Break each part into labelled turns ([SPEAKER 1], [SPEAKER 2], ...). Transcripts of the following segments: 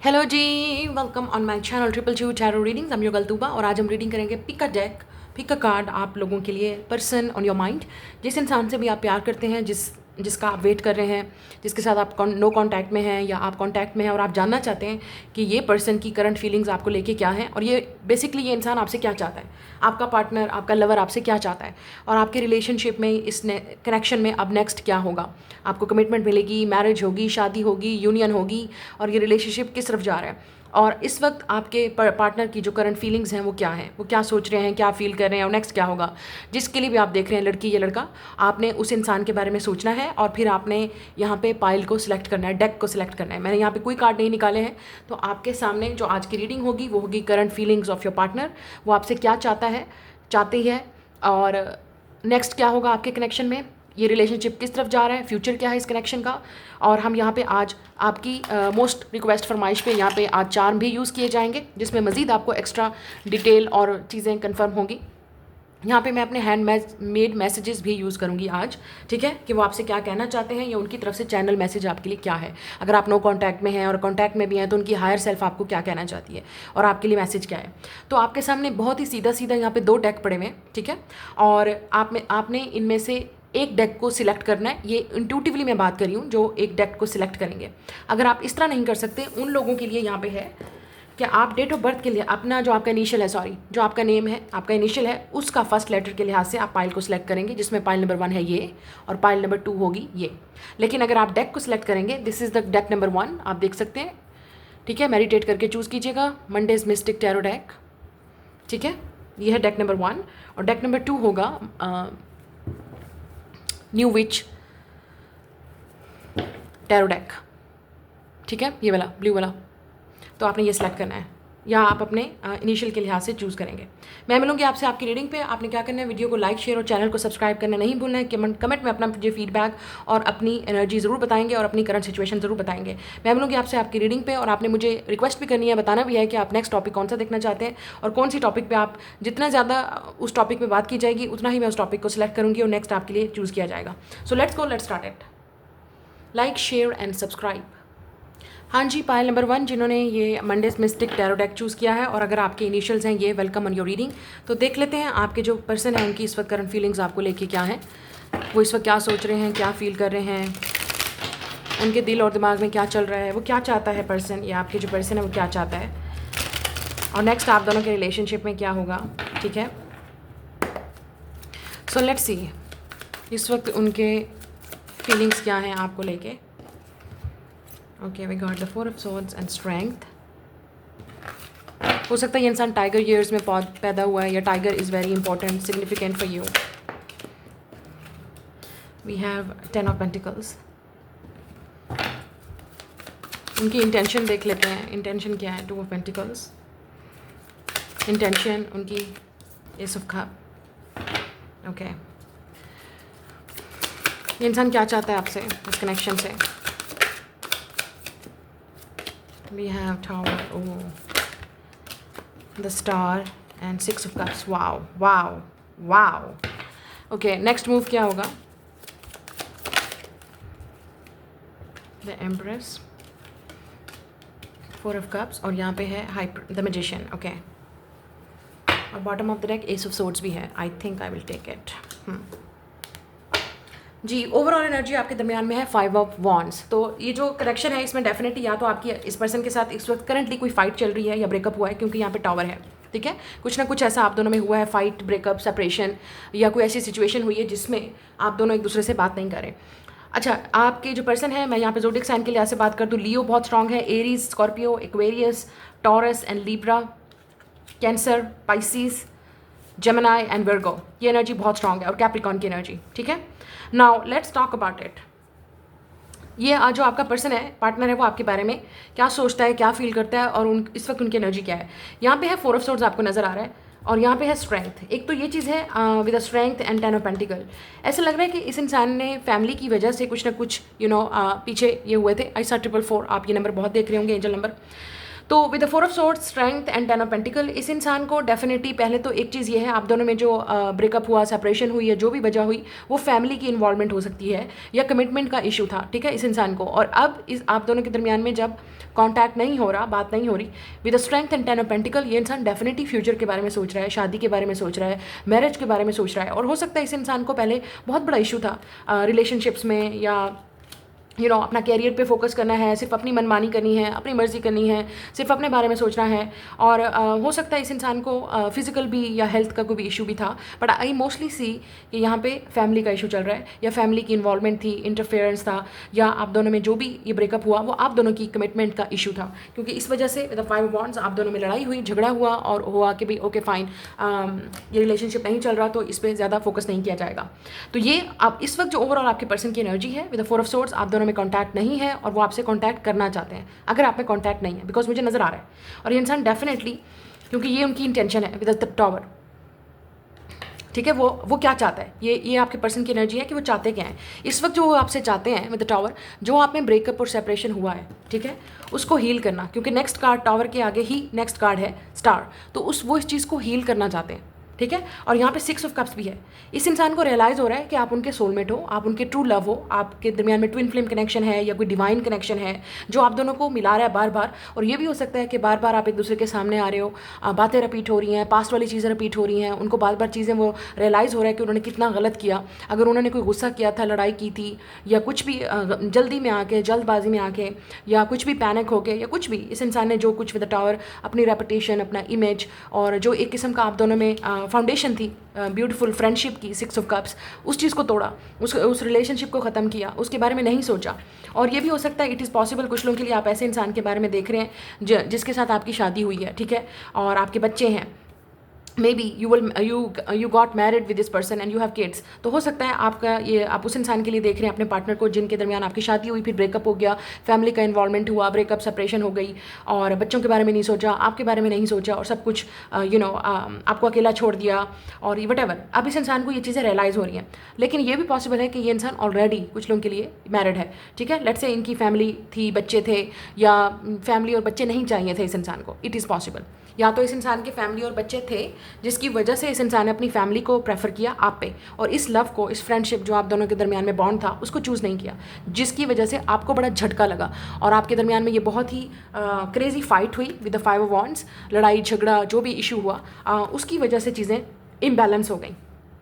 [SPEAKER 1] Hello जी, welcome on my channel triple two tarot readings. हम योगल तूबा और आज हम रीडिंग करेंगे pick a deck, pick a card आप लोगों के लिए। पर्सन ऑन योर माइंड, जिस इंसान से भी आप प्यार करते हैं, जिसका आप वेट कर रहे हैं, जिसके साथ आप नो कांटेक्ट में हैं या आप कांटेक्ट में हैं और आप जानना चाहते हैं कि ये पर्सन की करंट फीलिंग्स आपको लेके क्या है और ये बेसिकली ये इंसान आपसे क्या चाहता है, आपका पार्टनर, आपका लवर आपसे क्या चाहता है और आपके रिलेशनशिप में इस कनेक्शन में अब नेक्स्ट क्या होगा। आपको कमिटमेंट मिलेगी, मैरिज होगी, शादी होगी, यूनियन होगी और ये रिलेशनशिप किस तरफ जा रहा है और इस वक्त आपके पार्टनर की जो करंट फीलिंग्स हैं वो क्या हैं, वो क्या सोच रहे हैं, क्या फील कर रहे हैं और नेक्स्ट क्या होगा। जिसके लिए भी आप देख रहे हैं, लड़की या लड़का, आपने उस इंसान के बारे में सोचना है और फिर आपने यहाँ पे पाइल को सिलेक्ट करना है, डेक को सिलेक्ट करना है। मैंने यहाँ पे कोई कार्ड नहीं निकाले हैं, तो आपके सामने जो आज की रीडिंग होगी वो होगी current feelings of your partner. वो आपसे क्या चाहता है, चाहती है और नेक्स्ट क्या होगा आपके कनेक्शन में, ये रिलेशनशिप किस तरफ जा रहा है, फ्यूचर क्या है इस कनेक्शन का। और हम यहाँ पे आज आपकी मोस्ट रिक्वेस्ट फरमाइश पे यहाँ पे आज चार्म भी यूज़ किए जाएंगे, जिसमें मज़ीद आपको एक्स्ट्रा डिटेल और चीज़ें कंफर्म होंगी। यहाँ पे मैं अपने हैंड मेड मैसेजेस भी यूज़ करूँगी आज, ठीक है, कि वो आपसे क्या कहना चाहते हैं या उनकी तरफ से चैनल मैसेज आपके लिए क्या है। अगर आप नो कांटेक्ट में हैं और कांटेक्ट में भी हैं तो उनकी हायर सेल्फ आपको क्या कहना चाहती है और आपके लिए मैसेज क्या है। तो आपके सामने बहुत ही सीधा सीधा यहाँ पे 2 डेक पड़े हुए हैं, ठीक है, और आपने इनमें से एक डेक को सिलेक्ट करना है। ये इंट्यूटिवली मैं बात कर रही हूँ, जो एक डेक को सिलेक्ट करेंगे। अगर आप इस तरह नहीं कर सकते, उन लोगों के लिए यहाँ पे है कि आप डेट ऑफ बर्थ के लिए अपना जो आपका इनिशियल है, जो आपका नेम है, आपका इनिशियल है, उसका फर्स्ट लेटर के लिहाज से आप पाइल को सिलेक्ट करेंगे, जिसमें पाइल नंबर 1 है ये और पाइल नंबर 2 होगी ये। लेकिन अगर आप डेक को सिलेक्ट करेंगे, this is the deck number 1, आप देख सकते हैं, ठीक है। मेडिटेट करके चूज़ कीजिएगा, मंडेज मिस्टिक टैरो डेक, ठीक है। ये है डेक नंबर 1 और डेक नंबर 2 होगा न्यू विच टैरो डेक, ठीक है, ये वाला ब्लू वाला। तो आपने ये सिलेक्ट करना है या आप अपने इनिशियल के लिहाज से चूज़ करेंगे। मैं मिलूंगी आपसे आपकी रीडिंग पे। आपने क्या करना है, वीडियो को लाइक, शेयर और चैनल को सब्सक्राइब करना नहीं भूलना है। कमेंट में अपना मुझे फीडबैक और अपनी एनर्जी ज़रूर बताएंगे और अपनी करंट सिचुएशन ज़रूर बताएंगे। मैं मिलूंगी आपसे आपकी रीडिंग पे और आपने मुझे रिक्वेस्ट भी करनी है, बताना भी है कि आप नेक्स्ट टॉपिक कौन सा देखना चाहते हैं और कौन सी टॉपिक पर आप जितना ज़्यादा उस टॉपिक पर बात की जाएगी उतना ही मैं उस टॉपिक को सिलेक्ट करूँगी और नेक्स्ट आपके लिए चूज़ किया जाएगा। So let's start it. Like, share and subscribe. हाँ जी, पाइल नंबर 1 जिन्होंने ये Mondays mistake tarot deck choose किया है और अगर आपके इनिशियल्स हैं ये, वेलकम ऑन योर रीडिंग। तो देख लेते हैं आपके जो पर्सन है उनकी इस वक्त करंट फीलिंग्स आपको लेके क्या है, वो इस वक्त क्या सोच रहे हैं, क्या फील कर रहे हैं, उनके दिल और दिमाग में क्या चल रहा है, वो क्या चाहता है पर्सन, या आपके जो पर्सन है वो क्या चाहता है और नेक्स्ट आप दोनों के रिलेशनशिप में क्या होगा, ठीक है। सो लेट्स सी इस वक्त उनके फीलिंग्स क्या हैं आपको लेके। Okay, we got the 4 of swords and strength. हो सकता है ये इंसान टाइगर ईयर्स में पैदा हुआ है या tiger is very important, significant for you. We have 10 of pentacles. उनकी इंटेंशन देख लेते हैं, इंटेंशन क्या है। 2 ऑफ पेंटिकल्स, इंटेंशन उनकी एस ऑफ कप। ओके, ये इंसान क्या चाहता है आपसे इस कनेक्शन से। We have Tower, the Star and 6 of Cups. Wow, wow, wow. Okay, next move क्या होगा? The Empress, 4 of Cups और यहाँ पे है the Magician. Okay. और bottom of the deck Ace of Swords भी है. I think I will take it. जी, ओवरऑल एनर्जी आपके दरमियान में है 5 ऑफ वॉन्ड्स। तो ये जो कनेक्शन है इसमें डेफिनेटली या तो आपकी इस पर्सन के साथ इस वक्त करंटली कोई फाइट चल रही है या ब्रेकअप हुआ है, क्योंकि यहाँ पे टावर है, ठीक है। कुछ ना कुछ ऐसा आप दोनों में हुआ है, फाइट, ब्रेकअप, सेपरेशन या कोई ऐसी सिचुएशन हुई है जिसमें आप दोनों एक दूसरे से बात नहीं करें। अच्छा, आपके जो पर्सन है, मैं यहाँ पे ज़ोडिक साइन के लिहाज से बात कर दूँ, लियो बहुत स्ट्रांग है, Aries, Scorpio, Aquarius, taurus and Libra, cancer, Pisces, Gemini and वर्गो, ये एनर्जी बहुत स्ट्रांग है और कैप्रिकॉन की एनर्जी, ठीक है। Now let's talk about it. ये जो आपका पर्सन है, पार्टनर है, वो आपके बारे में क्या सोचता है, क्या फील करता है और इस वक्त उनकी एनर्जी क्या है। यहाँ पे है 4 ऑफ सोर्ड्स आपको नज़र आ रहा है और यहाँ पे है स्ट्रेंथ। एक तो ये चीज़ है with a strength and 10 of pentacle. ऐसा लग रहा है कि इस इंसान ने फैमिली की वजह से कुछ ना कुछ पीछे ये हुए थे। I saw 444, आप ये नंबर बहुत देख रहे होंगे, एंजल नंबर। तो with the four of swords, strength and ten of pentacle, इस इंसान को डेफिनेटली पहले तो एक चीज़ ये है, आप दोनों में जो ब्रेकअप हुआ, सेपरेशन हुई है, जो भी वजह हुई, वो फैमिली की इन्वॉल्वमेंट हो सकती है या कमिटमेंट का इशू था, ठीक है, इस इंसान को। और अब इस आप दोनों के दरमियान में जब कॉन्टैक्ट नहीं हो रहा, बात नहीं हो रही, with the strength and ten of pentacle, ये इंसान डेफिनेटली फ्यूचर के बारे में सोच रहा है, शादी के बारे में सोच रहा है, मैरिज के बारे में सोच रहा है। और हो सकता है इस इंसान को पहले बहुत बड़ा इशू था रिलेशनशिप्स में, या अपना कैरियर पे फोकस करना है, सिर्फ अपनी मनमानी करनी है, अपनी मर्जी करनी है, सिर्फ अपने बारे में सोचना है। और हो सकता है इस इंसान को फिजिकल भी या हेल्थ का कोई भी इशू भी था, बट आई मोस्टली सी कि यहाँ पे फैमिली का इशू चल रहा है, या फैमिली की इन्वॉल्वमेंट थी, इंटरफेरेंस था, या आप दोनों में जो भी ये ब्रेकअप हुआ वो आप दोनों की कमिटमेंट का इशू था। क्योंकि इस वजह से द 5 ऑफ वॉन्ड्स आप दोनों में लड़ाई हुई, झगड़ा हुआ, और हुआ कि भाई ओके फाइन, ये रिलेशनशिप नहीं चल रहा तो इस पर ज़्यादा फोकस नहीं किया जाएगा। तो ये आप इस वक्त जो ओवरऑल आपके पर्सन की एनर्जी है, विद द 4 ऑफ सोर्ड्स, आप दोनों में कॉन्टैक्ट नहीं है और वो आपसे कॉन्टैक्ट करना चाहते हैं। अगर आप में कॉन्टैक्ट नहीं है, बिकॉज मुझे नज़र आ रहा है, और ये इंसान डेफिनेटली, क्योंकि ये उनकी इंटेंशन है विद द टॉवर, ठीक है, वो क्या चाहता है, ये आपके पर्सन की एनर्जी है कि वो चाहते क्या हैं इस वक्त। जो वो आपसे चाहते हैं विद द टॉवर, जो आप में ब्रेकअप और सेपरेशन हुआ है, ठीक है, उसको हील करना, क्योंकि नेक्स्ट कार्ड टॉवर के आगे ही नेक्स्ट कार्ड है स्टार, तो वो इस चीज़ को हील करना चाहते हैं, ठीक है। और यहाँ पे 6 ऑफ कप्स भी है। इस इंसान को रियलाइज़ हो रहा है कि आप उनके सोलमेट हो, आप उनके ट्रू लव हो, आपके दरमियान में ट्विन फ्लेम कनेक्शन है या कोई डिवाइन कनेक्शन है जो आप दोनों को मिला रहा है बार बार। और ये भी हो सकता है कि बार बार आप एक दूसरे के सामने आ रहे हो, बातें रिपीट हो रही हैं, पास्ट वाली चीज़ें रिपीट हो रही हैं, उनको बार बार चीज़ें वो रियलाइज़ हो रहा है कि उन्होंने कितना गलत किया। अगर उन्होंने कोई गुस्सा किया था, लड़ाई की थी, या कुछ भी जल्दी में आके, जल्दबाजी में आके, या कुछ भी पैनिक होके, या कुछ भी, इस इंसान ने जो कुछ विद द टावर अपनी रेपुटेशन, अपना इमेज, और जो एक किस्म का आप दोनों में फाउंडेशन थी ब्यूटीफुल फ्रेंडशिप की, 6 ऑफ कप्स, उस चीज़ को तोड़ा, उस रिलेशनशिप को ख़त्म किया, उसके बारे में नहीं सोचा। और ये भी हो सकता है, इट इज़ पॉसिबल, कुछ लोगों के लिए आप ऐसे इंसान के बारे में देख रहे हैं जिसके साथ आपकी शादी हुई है, ठीक है, और आपके बच्चे हैं, may be you got married with this person and you have kids. तो हो सकता है आपका ये, आप उस इंसान के लिए देख रहे हैं, अपने पार्टनर को जिनके दरमियान आपकी शादी हुई, फिर ब्रेकअप हो गया, फैमिली का इन्वॉल्वमेंट हुआ, ब्रेकअप सेपरेशन हो गई, और बच्चों के बारे में नहीं सोचा, आपके बारे में नहीं सोचा, और सब कुछ आपको अकेला छोड़ दिया, और ये वटेवर। अब इस इंसान को ये चीज़ें रियलाइज़ हो रही हैं। लेकिन ये भी पॉसिबल है कि ये इंसान ऑलरेडी कुछ लोगों के लिए मैरिड है, ठीक है, लेट्स से इनकी फैमिली थी, बच्चे थे, या फैमिली और बच्चे नहीं चाहिए थे इस इंसान को, इट इज़ पॉसिबल। या तो इस इंसान के फैमिली और बच्चे थे जिसकी वजह से इस इंसान ने अपनी फैमिली को प्रेफर किया आप पे, और इस लव को, इस फ्रेंडशिप जो आप दोनों के दरमियान में बॉन्ड था, उसको चूज़ नहीं किया, जिसकी वजह से आपको बड़ा झटका लगा, और आपके दरमियान में ये बहुत ही क्रेजी फाइट हुई विद द 5 ऑफ वॉन्ड्स। लड़ाई झगड़ा जो भी इशू हुआ, उसकी वजह से चीज़ें इम्बैलेंस हो गई,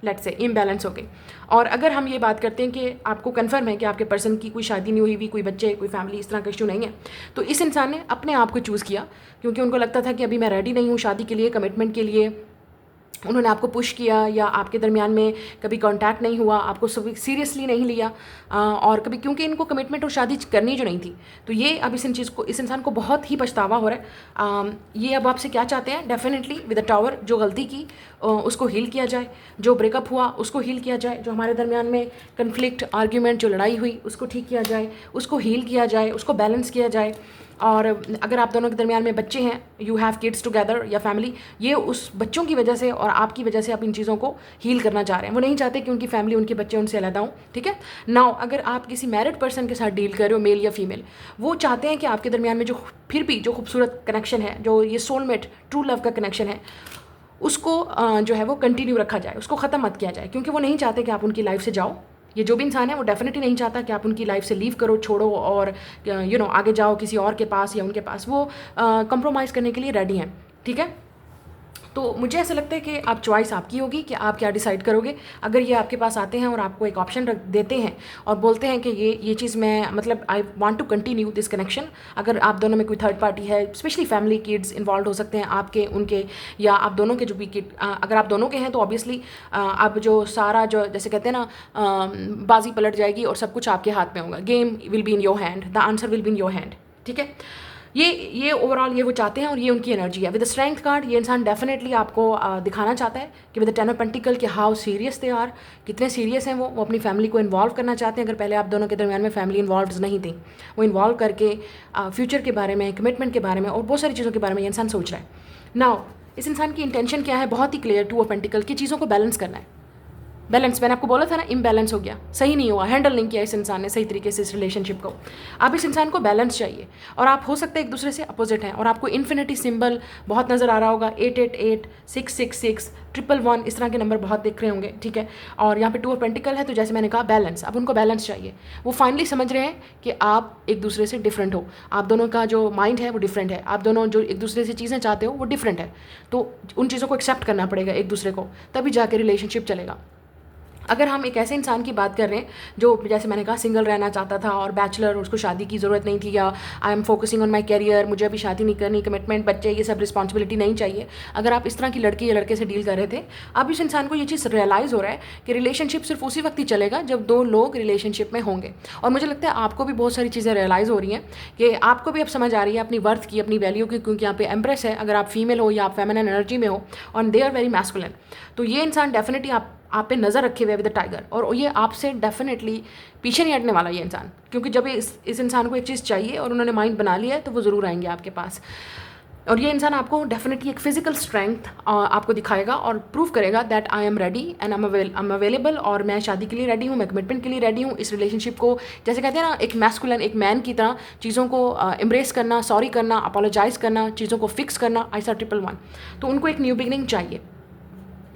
[SPEAKER 1] लेट्स से इम्बैलेंस हो गई। और अगर हम ये बात करते हैं कि आपको कन्फर्म है कि आपके पर्सन की कोई शादी नहीं हुई, कोई बच्चे, कोई फैमिली, इस तरह का इशू नहीं है, तो इस इंसान ने अपने आप को चूज़ किया, क्योंकि उनको लगता था कि अभी मैं रेडी नहीं हूँ शादी के लिए, कमिटमेंट के लिए। उन्होंने आपको पुश किया, या आपके दरमियान में कभी कांटेक्ट नहीं हुआ, आपको सीरियसली नहीं लिया, और कभी, क्योंकि इनको कमिटमेंट और शादी करनी जो नहीं थी। तो ये अब इस इंसान को बहुत ही पछतावा हो रहा है। ये अब आपसे क्या चाहते हैं, डेफिनेटली विद द टावर, जो गलती की उसको हील किया जाए, जो ब्रेकअप हुआ उसको हील किया जाए, जो हमारे दरमियान में कन्फ्लिक्ट, आर्ग्यूमेंट, जो लड़ाई हुई, उसको ठीक किया जाए, उसको हील किया जाए, उसको बैलेंस किया जाए। और अगर आप दोनों के दरमियान में बच्चे हैं, यू हैव किड्स टुगेदर या फैमिली, ये उस बच्चों की वजह से और आपकी वजह से आप इन चीज़ों को हील करना चाह रहे हैं। वो नहीं चाहते कि उनकी फैमिली, उनके बच्चे उनसे अलग हों, ठीक है। नाउ अगर आप किसी मैरिड पर्सन के साथ डील कर रहे हो, मेल या फीमेल, वो चाहते हैं कि आपके दरमियान में जो फिर भी जो खूबसूरत कनेक्शन है, जो ये सोलमेट ट्रू लव का कनेक्शन है, उसको जो है वो कंटिन्यू रखा जाए, उसको ख़त्म मत किया जाए, क्योंकि वो नहीं चाहते कि आप उनकी लाइफ से जाओ। ये जो भी इंसान है वो डेफिनेटली नहीं चाहता कि आप उनकी लाइफ से लीव करो, छोड़ो, और आगे जाओ किसी और के पास या उनके पास। वो कंप्रोमाइज़ करने के लिए रेडी हैं, ठीक है। तो मुझे ऐसा लगता है कि आप चॉइस आपकी होगी कि आप क्या डिसाइड करोगे। अगर ये आपके पास आते हैं और आपको एक ऑप्शन देते हैं और बोलते हैं कि ये चीज़ मैं, मतलब I want to continue this connection, अगर आप दोनों में कोई थर्ड पार्टी है, स्पेशली फैमिली, किड्स इन्वॉल्व हो सकते हैं, आपके, उनके, या आप दोनों के जो भी किड, अगर आप दोनों के हैं तो ऑब्वियसली आप जो सारा, जो जैसे कहते हैं ना, बाजी पलट जाएगी और सब कुछ आपके हाथ में होगा। Game will be in your hand, the answer will be in your hand, ठीक है। ये ओवरऑल ये वो चाहते हैं और ये उनकी एनर्जी है। विद द स्ट्रेंथ कार्ड, ये इंसान डेफिनेटली आपको दिखाना चाहता है कि विद द 10 ऑफ पेंटिकल कि हाउ सीरियस दे आर, कितने सीरियस हैं वो अपनी फैमिली को इन्वॉल्व करना चाहते हैं। अगर पहले आप दोनों के दरमियान में फैमिली इन्वॉल्व नहीं थी, वो इन्वॉल्व करके फ्यूचर के बारे में, कमिटमेंट के बारे में और बहुत सारी चीज़ों के बारे में ये इंसान सोच रहा है। नाउ इस इंसान की इंटेंशन क्या है, बहुत ही क्लियर, 2 ऑफ पेंटिकल की चीज़ों को बैलेंस करना है। बैलेंस, मैंने आपको बोला था ना, इम्बैलेंस हो गया, सही नहीं हुआ, हैंडल नहीं किया इस इंसान ने सही तरीके से इस रिलेशनशिप को। अब इस इंसान को बैलेंस चाहिए, और आप हो सकते हैं एक दूसरे से अपोजिट हैं, और आपको इन्फिनिटी सिंबल बहुत नज़र आ रहा होगा, 888, 666, 111, इस तरह के नंबर बहुत दिख रहे होंगे, ठीक है। और यहाँ पे 2 ऑफ पेंटिकल है, तो जैसे मैंने कहा बैलेंस, अब उनको बैलेंस चाहिए। वो फाइनली समझ रहे हैं कि आप एक दूसरे से डिफरेंट हो, आप दोनों का जो माइंड है वो डिफरेंट है, आप दोनों जो एक दूसरे से चीज़ें चाहते हो वो डिफरेंट है, तो उन चीज़ों को एक्सेप्ट करना पड़ेगा एक दूसरे को, तभी जाके रिलेशनशिप चलेगा। अगर हम एक ऐसे इंसान की बात कर रहे हैं जो, जैसे मैंने कहा, सिंगल रहना चाहता था और बैचलर, उसको शादी की ज़रूरत नहीं थी, या I am focusing on my career, मुझे अभी शादी नहीं करनी, कमिटमेंट, बच्चे, ये सब रिस्पॉन्सिबिलिटी नहीं चाहिए, अगर आप इस तरह की लड़की या लड़के से डील कर रहे थे, अब इस इंसान को ये चीज़ रियलाइज़ हो रहा है कि रिलेशनशिप सिर्फ उसी वक्त ही चलेगा जब 2 लोग रिलेशनशिप में होंगे। और मुझे लगता है आपको भी बहुत सारी चीज़ें रियलाइज़ हो रही हैं कि आपको भी अब समझ आ रही है अपनी वर्थ की, अपनी वैल्यू की, क्योंकि यहाँ पे एम्प्रेस है, अगर आप फीमेल हो या आप फेमिनिन एनर्जी में हो, और दे आर वेरी मैस्कुलिन, तो ये इंसान डेफिनेटली आप पे नज़र रखे हुए विद द टाइगर, और ये आपसे डेफिनेटली पीछे नहीं हटने वाला ये इंसान, क्योंकि जब इस इंसान को एक चीज़ चाहिए और उन्होंने माइंड बना लिया है तो वो ज़रूर आएंगे आपके पास। और ये इंसान आपको डेफिनेटली एक फिजिकल स्ट्रेंथ आपको दिखाएगा और प्रूव करेगा that I am ready and I am available, और मैं शादी के लिए रेडी हूँ, मैं कमिटमेंट के लिए रेडी हूँ। इस रिलेशनशिप को, जैसे कहते हैं ना, एक मैस्कुलिन, एक मैन की तरह चीज़ों को एम्ब्रेस करना, सॉरी करना, अपोलोजाइज़ करना, चीज़ों को फिक्स करना, ऐसा 111। तो उनको एक न्यू बिगनिंग चाहिए,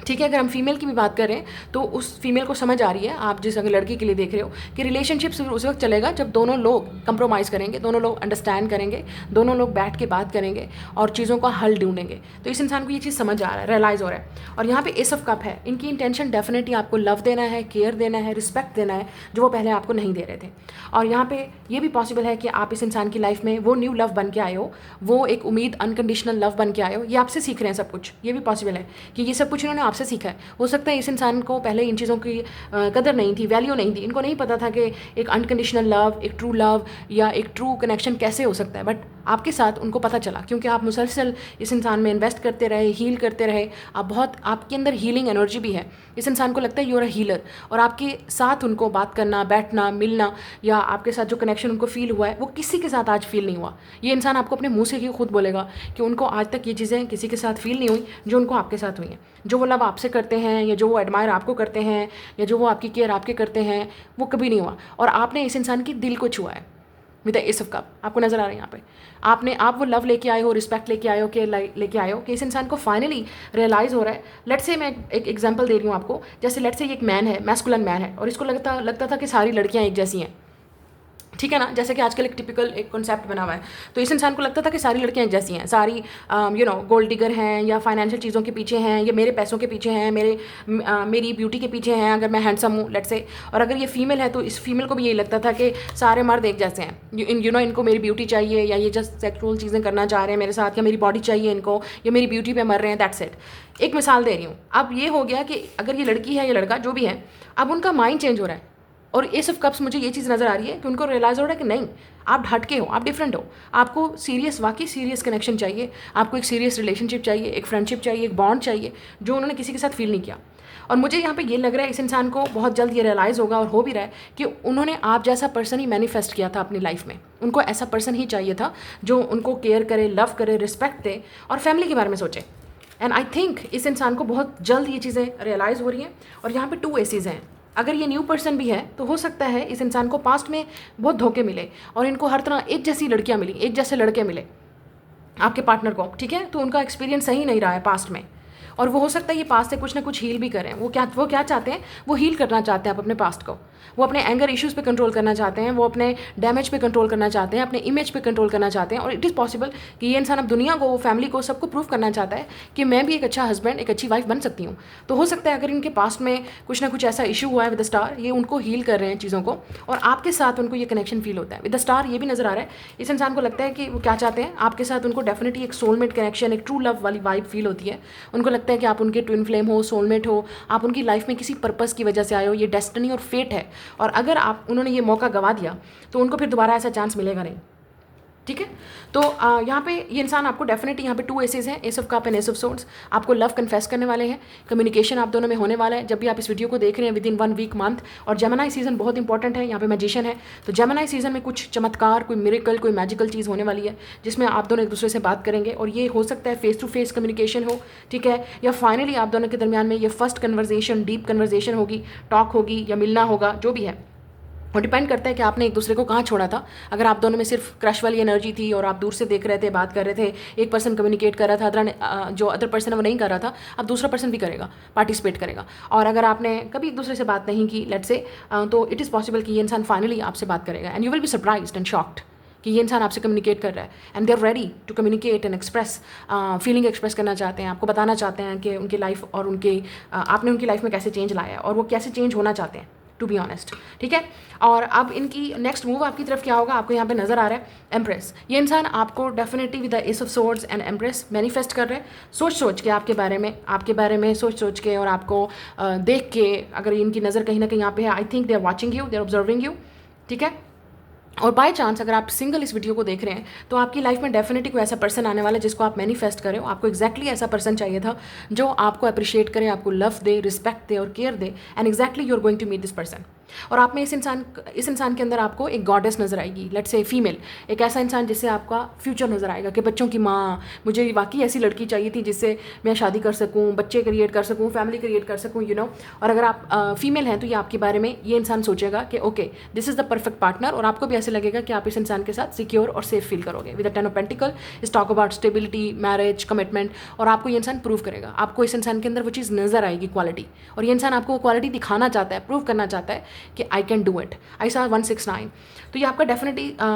[SPEAKER 1] ठीक है। अगर हम फीमेल की भी बात करें तो उस फीमेल को समझ आ रही है, आप जिस अगर लड़की के लिए देख रहे हो, कि रिलेशनशिप सिर्फ उस वक्त चलेगा जब दोनों लोग कंप्रोमाइज़ करेंगे, दोनों लोग अंडरस्टैंड करेंगे, दोनों लोग बैठ के बात करेंगे और चीज़ों का हल ढूंढेंगे। तो इस इंसान को ये चीज़ समझ आ रहा है, रियलाइज़ हो रहा है। और यहाँ पे एस ऑफ कप है, इनकी इंटेंशन डेफिनेटली आपको लव देना है, केयर देना है, रिस्पेक्ट देना है, जो वो पहले आपको नहीं दे रहे थे। और यहाँ पे ये भी पॉसिबल है कि आप इस इंसान की लाइफ में वो न्यू लव बन के आए हो, वो एक उम्मीद, अनकंडीशनल लव बन के आए हो, ये आपसे सीख रहे हैं सब कुछ। ये भी पॉसिबल है कि ये सब कुछ इन्होंने आपसे सीखा है। हो सकता है इस इंसान को पहले इन चीज़ों की कदर नहीं थी, वैल्यू नहीं थी, इनको नहीं पता था कि एक अनकंडीशनल लव, एक ट्रू लव या एक ट्रू कनेक्शन कैसे हो सकता है, बट आपके साथ उनको पता चला, क्योंकि आप मुसलसल इस इंसान में इन्वेस्ट करते रहे, हील करते रहे, आप बहुत, आपके अंदर हीलिंग एनर्जी भी है। इस इंसान को लगता है यू आर अ हीलर, और आपके साथ उनको बात करना, बैठना, मिलना, या आपके साथ जो कनेक्शन उनको फील हुआ है वो किसी के साथ आज फील नहीं हुआ। ये इंसान आपको अपने मुंह से ही खुद बोलेगा कि उनको आज तक ये चीज़ें किसी के साथ फील नहीं हुई जो उनको आपके साथ हुई हैं। जो वो लव आपसे करते हैं, या जो वो एडमायर आपको करते हैं, या जो वो आपकी केयर आपके करते हैं, वो कभी नहीं हुआ। और आपने इस इंसान की दिल को छुआ है with the S of cup, आपको नजर आ रहा है यहाँ पे। आप वो लव लेके आए हो, रिस्पेक्ट लेके आए हो, कि लेके आए हो कि इस इंसान को फाइनली रियलाइज़ हो रहा है। लेट्स से मैं एक एग्जांपल दे रही हूँ आपको, जैसे लेट्स से ये एक मैन है, मैस्कुलिन मैन है, और इसको लगता था कि सारी लड़कियाँ एक जैसी हैं, ठीक है ना, जैसे कि आजकल एक टिपिकल एक कॉन्सेप्ट बना हुआ है। तो इस इंसान को लगता था कि सारी लड़कियां एक जैसी हैं, सारी गोल्ड डिगर हैं, या फाइनेंशियल चीज़ों के पीछे हैं, या मेरे पैसों के पीछे हैं, मेरी ब्यूटी के पीछे हैं, अगर मैं हैंडसम हूँ लेट्स से। और अगर ये फीमेल है तो इस फीमेल को भी यही लगता था कि सारे मर्द एक जैसे हैं, इनको मेरी ब्यूटी चाहिए, या ये जस्ट सेक्सुअल चीज़ें करना चाह रहे हैं मेरे साथ, या मेरी बॉडी चाहिए इनको, या मेरी ब्यूटी पे मर रहे हैं, दैट्स इट। एक मिसाल दे रही हूँ। अब ये हो गया कि अगर ये लड़की है या लड़का जो भी है, अब उनका माइंड चेंज हो रहा है, और एस ऑफ कप्स मुझे ये चीज़ नज़र आ रही है कि उनको रियलाइज़ हो रहा है कि नहीं, आप हटके हो, आप डिफरेंट हो, आपको सीरियस, वाकई सीरियस कनेक्शन चाहिए, आपको एक सीरियस रिलेशनशिप चाहिए, एक फ्रेंडशिप चाहिए, एक बॉन्ड चाहिए, जो उन्होंने किसी के साथ फील नहीं किया। और मुझे यहाँ पे ये लग रहा है इस इंसान को बहुत जल्द ये रियलाइज़ होगा, और हो भी रहा है, कि उन्होंने आप जैसा पर्सन ही मैनिफेस्ट किया था अपनी लाइफ में। उनको ऐसा पर्सन ही चाहिए था जो उनको केयर करे, लव करे, रिस्पेक्ट दे, और फैमिली के बारे में सोचे। एंड आई थिंक इस इंसान को बहुत जल्द ये चीज़ें रियलाइज़ हो रही हैं। और यहाँ पे 2 एसीज़ हैं। अगर ये न्यू पर्सन भी है तो हो सकता है इस इंसान को पास्ट में बहुत धोखे मिले, और इनको हर तरह एक जैसी लड़कियां मिली, एक जैसे लड़के मिले आपके पार्टनर को, ठीक है। तो उनका एक्सपीरियंस सही नहीं रहा है पास्ट में, और वो हो सकता है ये पास्ट से कुछ ना कुछ हील भी करें। वो क्या चाहते हैं, वो हील करना चाहते हैं आप अपने पास्ट को, वो अपने एंगर इश्यूज़ पे कंट्रोल करना चाहते हैं, वो अपने डैमेज पे कंट्रोल करना चाहते हैं, अपने इमेज पे कंट्रोल करना चाहते हैं। और इट इज़ पॉसिबल कि ये इंसान अब दुनिया को, फैमिली को, सबको प्रूव करना चाहता है कि मैं भी एक अच्छा हस्बैंड, एक अच्छी वाइफ बन सकती हूँ। तो हो सकता है अगर इनके पास्ट में कुछ ना कुछ ऐसा इशू हुआ है विद द स्टार, ये उनको हील कर रहे हैं चीज़ों को, और आपके साथ उनको ये कनेक्शन फील होता है विद द स्टार। ये भी नज़र आ रहा है इस इंसान को लगता है कि वो क्या चाहते हैं आपके साथ, उनको डेफिनेटली एक सोलमेट कनेक्शन, एक ट्रू लव वाली वाइब फील होती है। उनको लगता है कि आप उनके ट्विन फ्लेम हो, सोलमेट हो, आप उनकी लाइफ में किसी पर्पस की वजह से आए हो, ये डेस्टिनी और फेट है। और अगर उन्होंने ये मौका गवा दिया तो उनको फिर दोबारा ऐसा चांस मिलेगा नहीं। ठीक है। तो यहाँ पे ये इंसान आपको डेफिनेटली यहाँ पे 2 एसेस हैं, S of cup and S of swords, आपको लव कन्फेस करने वाले हैं, कम्युनिकेशन आप दोनों में होने वाला है जब भी आप इस वीडियो को देख रहे हैं विद इन 1 वीक मंथ। और जेमिनी सीजन बहुत इंपॉर्टेंट है, यहाँ पे मैजिशियन है, तो जेमिनी सीजन में कुछ चमत्कार, कोई मिरेकल, कोई मैजिकल चीज़ होने वाली है जिसमें आप दोनों एक दूसरे से बात करेंगे, और ये हो सकता है फेस टू फेस कम्युनिकेशन हो, ठीक है, या फाइनली आप दोनों के दरमियान में ये फर्स्ट कन्वर्जेशन, डीप कन्वर्जेशन होगी, टॉक होगी या मिलना होगा, जो भी है वो डिपेंड करता है कि आपने एक दूसरे को कहाँ छोड़ा था। अगर आप दोनों में सिर्फ क्रश वाली एनर्जी थी और आप दूर से देख रहे थे, बात कर रहे थे, एक पर्सन कम्युनिकेट कर रहा था, जो अदर पर्सन है वो नहीं कर रहा था, अब दूसरा पर्सन भी करेगा, पार्टिसिपेट करेगा। और अगर आपने कभी एक दूसरे से बात नहीं की, लेट्स से, तो इट इज़ पॉसिबल कि ये इंसान फाइनली आपसे बात करेगा and you will be surprised and shocked कि ये इंसान आपसे कम्युनिकेट कर रहा है and they are ready to communicate and express, feeling express करना चाहते हैं, आपको बताना चाहते हैं कि उनकी लाइफ और उनके आपने उनकी लाइफ में कैसे चेंज लाया है और वो कैसे चेंज होना चाहते हैं, टू बी ऑनेस्ट, ठीक है। और अब इनकी नेक्स्ट मूव आपकी तरफ क्या होगा, आपको यहाँ पे नजर आ रहा है एम्प्रेस। ये इंसान आपको definitely with the S of swords and empress manifest कर रहे हैं, सोच सोच के आपके बारे में सोच सोच के, और आपको देख के, अगर इनकी नज़र कहीं ना कहीं यहाँ पे है, I think they are watching you, they are observing you, ठीक है। और बाय चांस अगर आप सिंगल इस वीडियो को देख रहे हैं तो आपकी लाइफ में डेफिनेटली कोई ऐसा पर्सन आने वाला है जिसको आप मैनिफेस्ट करें, आपको एक्जैक्टली ऐसा पर्सन चाहिए था जो आपको अप्रिशिएट करे, आपको लव दे, रिस्पेक्ट दे और केयर दे, and exactly you are going to meet this person. और आप में इस इंसान के अंदर आपको एक गॉडेस नजर आएगी, लेट्स से फीमेल, एक ऐसा इंसान जिससे आपका फ्यूचर नजर आएगा कि बच्चों की माँ, मुझे वाकई ऐसी लड़की चाहिए थी जिससे मैं शादी कर सकूँ, बच्चे क्रिएट कर सकूँ, फैमिली क्रिएट कर सकूँ, यू नो। और अगर आप फीमेल हैं तो ये आपके बारे में ये इंसान सोचेगा कि okay this is the perfect partner, और आपको भी ऐसे लगेगा कि आप इस इंसान के साथ सिक्योर और सेफ फील करोगे। With the 10 of pentacle is talk about stability, marriage, commitment, और आपको ये इंसान प्रूव करेगा, आपको इस इंसान के अंदर वो चीज़ नजर आएगी, क्वालिटी, और ये इंसान आपको वो क्वालिटी दिखाना चाहता है, प्रूव करना चाहता है कि आई कैन डू इट। आई सा 169। तो ये आपका डेफिनेटली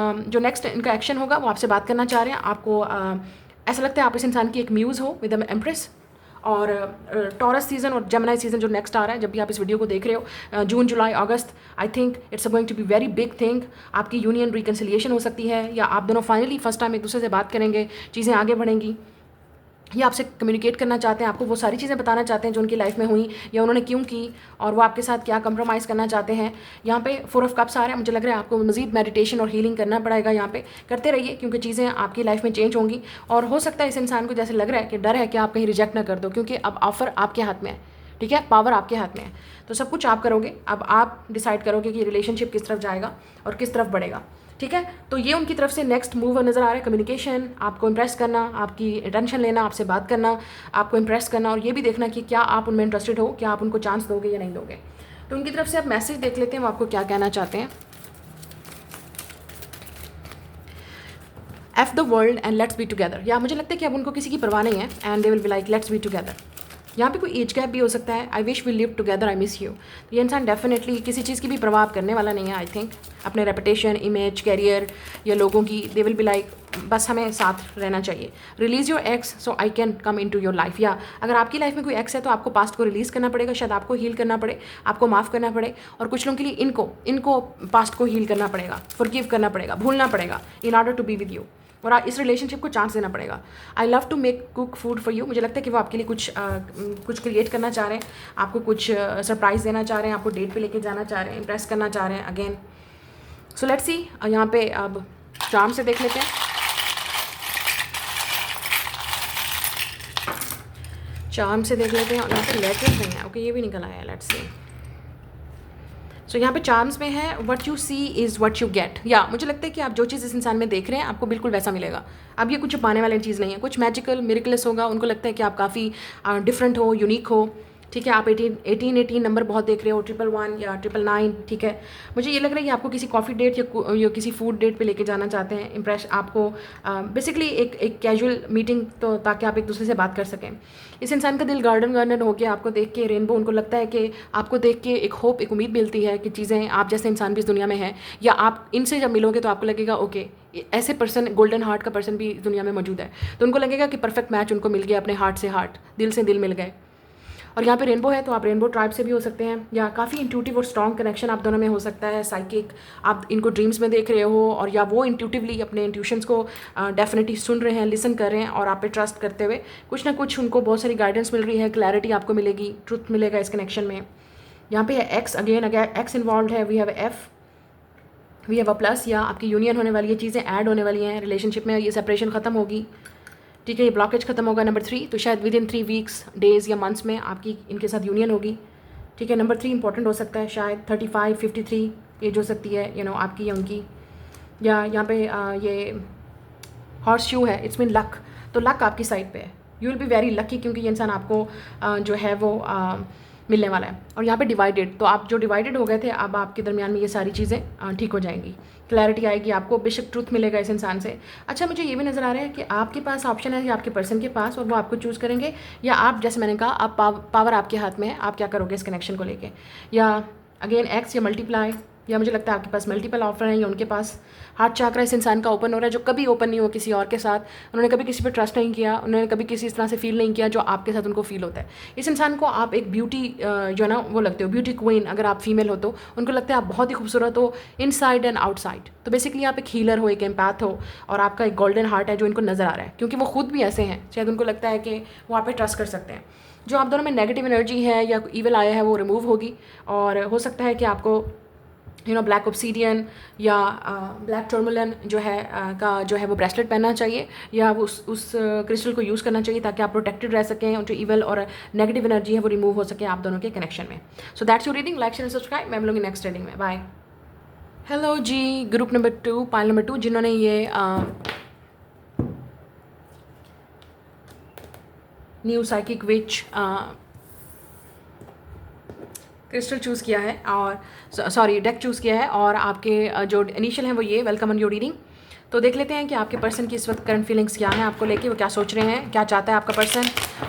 [SPEAKER 1] जो नेक्स्ट इनका एक्शन होगा वो आपसे बात करना चाह रहे हैं, आपको ऐसा लगता है आप इस इंसान की एक म्यूज़ हो विद द एम्प्रेस। और टॉरस सीजन और जेमिनी सीजन जो नेक्स्ट आ रहा है, जब भी आप इस वीडियो को देख रहे हो, जून, जुलाई, अगस्त, I think it's going to be very big thing. आपकी यूनियन रिकन्सिलिएशन हो सकती है, या आप दोनों फाइनली फर्स्ट टाइम एक दूसरे से बात करेंगे, चीज़ें आगे बढ़ेंगी, ये आपसे कम्युनिकेट करना चाहते हैं, आपको वो सारी चीज़ें बताना चाहते हैं जो उनकी लाइफ में हुई या उन्होंने क्यों की, और वो आपके साथ क्या कंप्रोमाइज़ करना चाहते हैं। यहाँ पे 4 ऑफ कप्स आ रहे हैं, मुझे लग रहा है आपको मज़ीद मेडिटेशन और हीलिंग करना पड़ेगा, यहाँ पे करते रहिए क्योंकि चीज़ें आपकी लाइफ में चेंज होंगी। और हो सकता है इस इंसान को जैसे लग रहा है कि डर है कि आप कहीं रिजेक्ट ना कर दो, क्योंकि अब ऑफर आपके हाथ में है, ठीक है, पावर आपके हाथ में है, तो सब कुछ आप करोगे, अब आप डिसाइड करोगे कि रिलेशनशिप किस तरफ जाएगा और किस तरफ बढ़ेगा, ठीक है। तो ये उनकी तरफ से नेक्स्ट मूव नज़र आ रहा है, कम्युनिकेशन, आपको इंप्रेस करना, आपकी अटेंशन लेना, आपसे बात करना, आपको इंप्रेस करना, और ये भी देखना कि क्या आप उनमें इंटरेस्टेड हो, क्या आप उनको चांस दोगे या नहीं दोगे। तो उनकी तरफ से आप मैसेज देख लेते हैं वो आपको क्या कहना चाहते हैं। F the world and let's be together, या मुझे लगता है कि अब उनको किसी की परवाह नहीं है and they will be like let's be together. यहाँ पे कोई एज गैप भी हो सकता है, I wish we live together, I miss you. तो ये इंसान डेफिनेटली किसी चीज़ की भी प्रभाव करने वाला नहीं है, आई थिंक अपने रेपुटेशन, इमेज, कैरियर या लोगों की, दे विल बी लाइक बस हमें साथ रहना चाहिए। Release your ex so I can come in to your life, या अगर आपकी लाइफ में कोई एक्स है तो आपको पास्ट को रिलीज़ करना पड़ेगा, शायद आपको हील करना पड़े, आपको माफ़ करना पड़े, और कुछ लोगों के लिए इनको पास्ट को हील करना पड़ेगा, फॉरगिव करना पड़ेगा, भूलना पड़ेगा in order to be with you, और इस रिलेशनशिप को चांस देना पड़ेगा। I love to make cook food for you, मुझे लगता है कि वो आपके लिए कुछ क्रिएट करना चाह रहे हैं, आपको कुछ सरप्राइज़ देना चाह रहे हैं, आपको डेट पे लेके जाना चाह रहे हैं, इंप्रेस करना चाह रहे हैं अगेन। सो लेट्स सी, यहाँ पे अब चार्म से देख लेते हैं। चार्म से देख लेते हैं, और यहाँ पे लेटर्स नहीं है, ओके ये भी निकल आया, लेट्स सी। सो यहाँ पे चार्म्स में है what you see is what you get, या मुझे लगता है कि आप जो चीज़ इस इंसान में देख रहे हैं आपको बिल्कुल वैसा मिलेगा। अब ये कुछ छुपाने वाली चीज़ नहीं है, कुछ मैजिकल मिरेकलस होगा, उनको लगता है कि आप काफ़ी डिफरेंट हो, यूनिक हो, ठीक है। आप 18 नंबर बहुत देख रहे हो, 111 या 999, ठीक है। मुझे ये लग रहा है कि आपको किसी कॉफ़ी डेट या किसी फूड डेट पे लेके जाना चाहते हैं, इम्प्रेस आपको बेसिकली एक कैजुअल मीटिंग, तो ताकि आप एक दूसरे से बात कर सकें। इस इंसान का दिल गार्डन हो गया आपको देख के, रेनबो, उनको लगता है कि आपको देख के एक होप, एक उम्मीद मिलती है कि चीज़ें आप जैसे इंसान भी इस दुनिया में हैं, या आप इनसे जब मिलोगे तो आपको लगेगा ओके ऐसे पर्सन, गोल्डन हार्ट का पर्सन भी इस दुनिया में मौजूद है, तो उनको लगेगा कि परफेक्ट मैच उनको मिल गया, अपने हार्ट से हार्ट, दिल से दिल मिल गए। और यहाँ पे रेनबो है तो आप रेनबो ट्राइब से भी हो सकते हैं, या काफ़ी इंट्यूटिव और स्ट्रॉन्ग कनेक्शन आप दोनों में हो सकता है, साइकिक, आप इनको ड्रीम्स में देख रहे हो, और या वो इंट्यूटिवली अपने इंट्यूशंस को डेफिनेटली सुन रहे हैं, लिसन कर रहे हैं, और आप पे ट्रस्ट करते हुए कुछ ना कुछ उनको बहुत सारी गाइडेंस मिल रही है, क्लैरिटी आपको मिलेगी, ट्रुथ मिलेगा इस कनेक्शन में। यहाँ पे है एक्स, अगेन एक्स इन्वॉल्व है, we have F, we have A plus, या आपकी यूनियन होने वाली है, चीज़ें ऐड होने वाली हैं रिलेशनशिप में, ये सेपरेशन ख़त्म होगी, ठीक है, ये ब्लॉकेज खत्म होगा। नंबर 3, तो शायद विद इन 3 वीक्स, डेज़ या मंथ्स में आपकी इनके साथ यूनियन होगी, ठीक है। नंबर 3 इंपॉर्टेंट हो सकता है, शायद 35, 53 एज हो सकती है, आपकी या उनकी, या यहाँ पे ये हॉर्स शू है, इट्स मीन लक, तो लक आपकी साइड पे है, you will be very lucky, क्योंकि ये इंसान आपको जो है वो मिलने वाला है। और यहाँ पे डिवाइडेड, तो आप जो डिवाइडेड हो गए थे, अब आपके दरमियान में ये सारी चीज़ें ठीक हो जाएंगी, क्लैरिटी आएगी आपको, बेशक ट्रूथ मिलेगा इस इंसान से। अच्छा, मुझे ये भी नज़र आ रहा है कि आपके पास ऑप्शन है या आपके पर्सन के पास, और वो आपको चूज़ करेंगे, या आप, जैसे मैंने कहा, आप पावर आपके हाथ में है, आप क्या करोगे इस कनेक्शन को लेके, या अगेन एक्स या मल्टीप्लाई, या मुझे लगता है आपके पास मल्टीपल ऑफर हैं, या उनके पास हार्ट चाकरा इस इंसान का ओपन हो रहा है, जो कभी ओपन नहीं हुआ किसी और के साथ, उन्होंने कभी किसी पर ट्रस्ट नहीं किया, उन्होंने कभी किसी इस तरह से फील नहीं किया जो आपके साथ उनको फील होता है। इस इंसान को आप एक ब्यूटी जो है ना वो लगते हो, ब्यूटी क्वीन, अगर आप फीमेल हो तो उनको लगता है आप बहुत ही खूबसूरत हो, इनसाइड एंड आउटसाइड। तो बेसिकली आप एक हीलर हो, एक एम्पैथ हो, और आपका एक गोल्डन हार्ट है जो इनको नज़र आ रहा है, क्योंकि वो खुद भी ऐसे हैं, शायद उनको लगता है कि वो आप पे ट्रस्ट कर सकते हैं। जो आप दोनों में नेगेटिव एनर्जी है या ईविल आया है वो रिमूव होगी, और हो सकता है कि आपको ब्लैक ऑब्सीडियन या ब्लैक टर्मोलन जो है का जो है वो ब्रेसलेट पहनना चाहिए, या वो उस क्रिस्टल को यूज़ करना चाहिए, ताकि आप प्रोटेक्टेड रह सकें और जो ईवल और नेगेटिव एनर्जी है वो रिमूव हो सके आप दोनों के कनेक्शन में। सो that's your reading, like share subscribe, मैं मिलूंगी नेक्स्ट रीडिंग में, बाय। हेलो जी, ग्रुप नंबर 2, पाइल नंबर 2, जिन्होंने ये न्यू साइकिक विच क्रिस्टल चूज़ किया है, और सॉरी डेक चूज़ किया है, और आपके जो इनिशियल हैं वो ये, वेलकम ऑन योर रीडिंग। तो देख लेते हैं कि आपके पर्सन की इस वक्त करंट फीलिंग्स क्या हैं आपको लेके, वो क्या सोच रहे हैं, क्या चाहता है आपका पर्सन,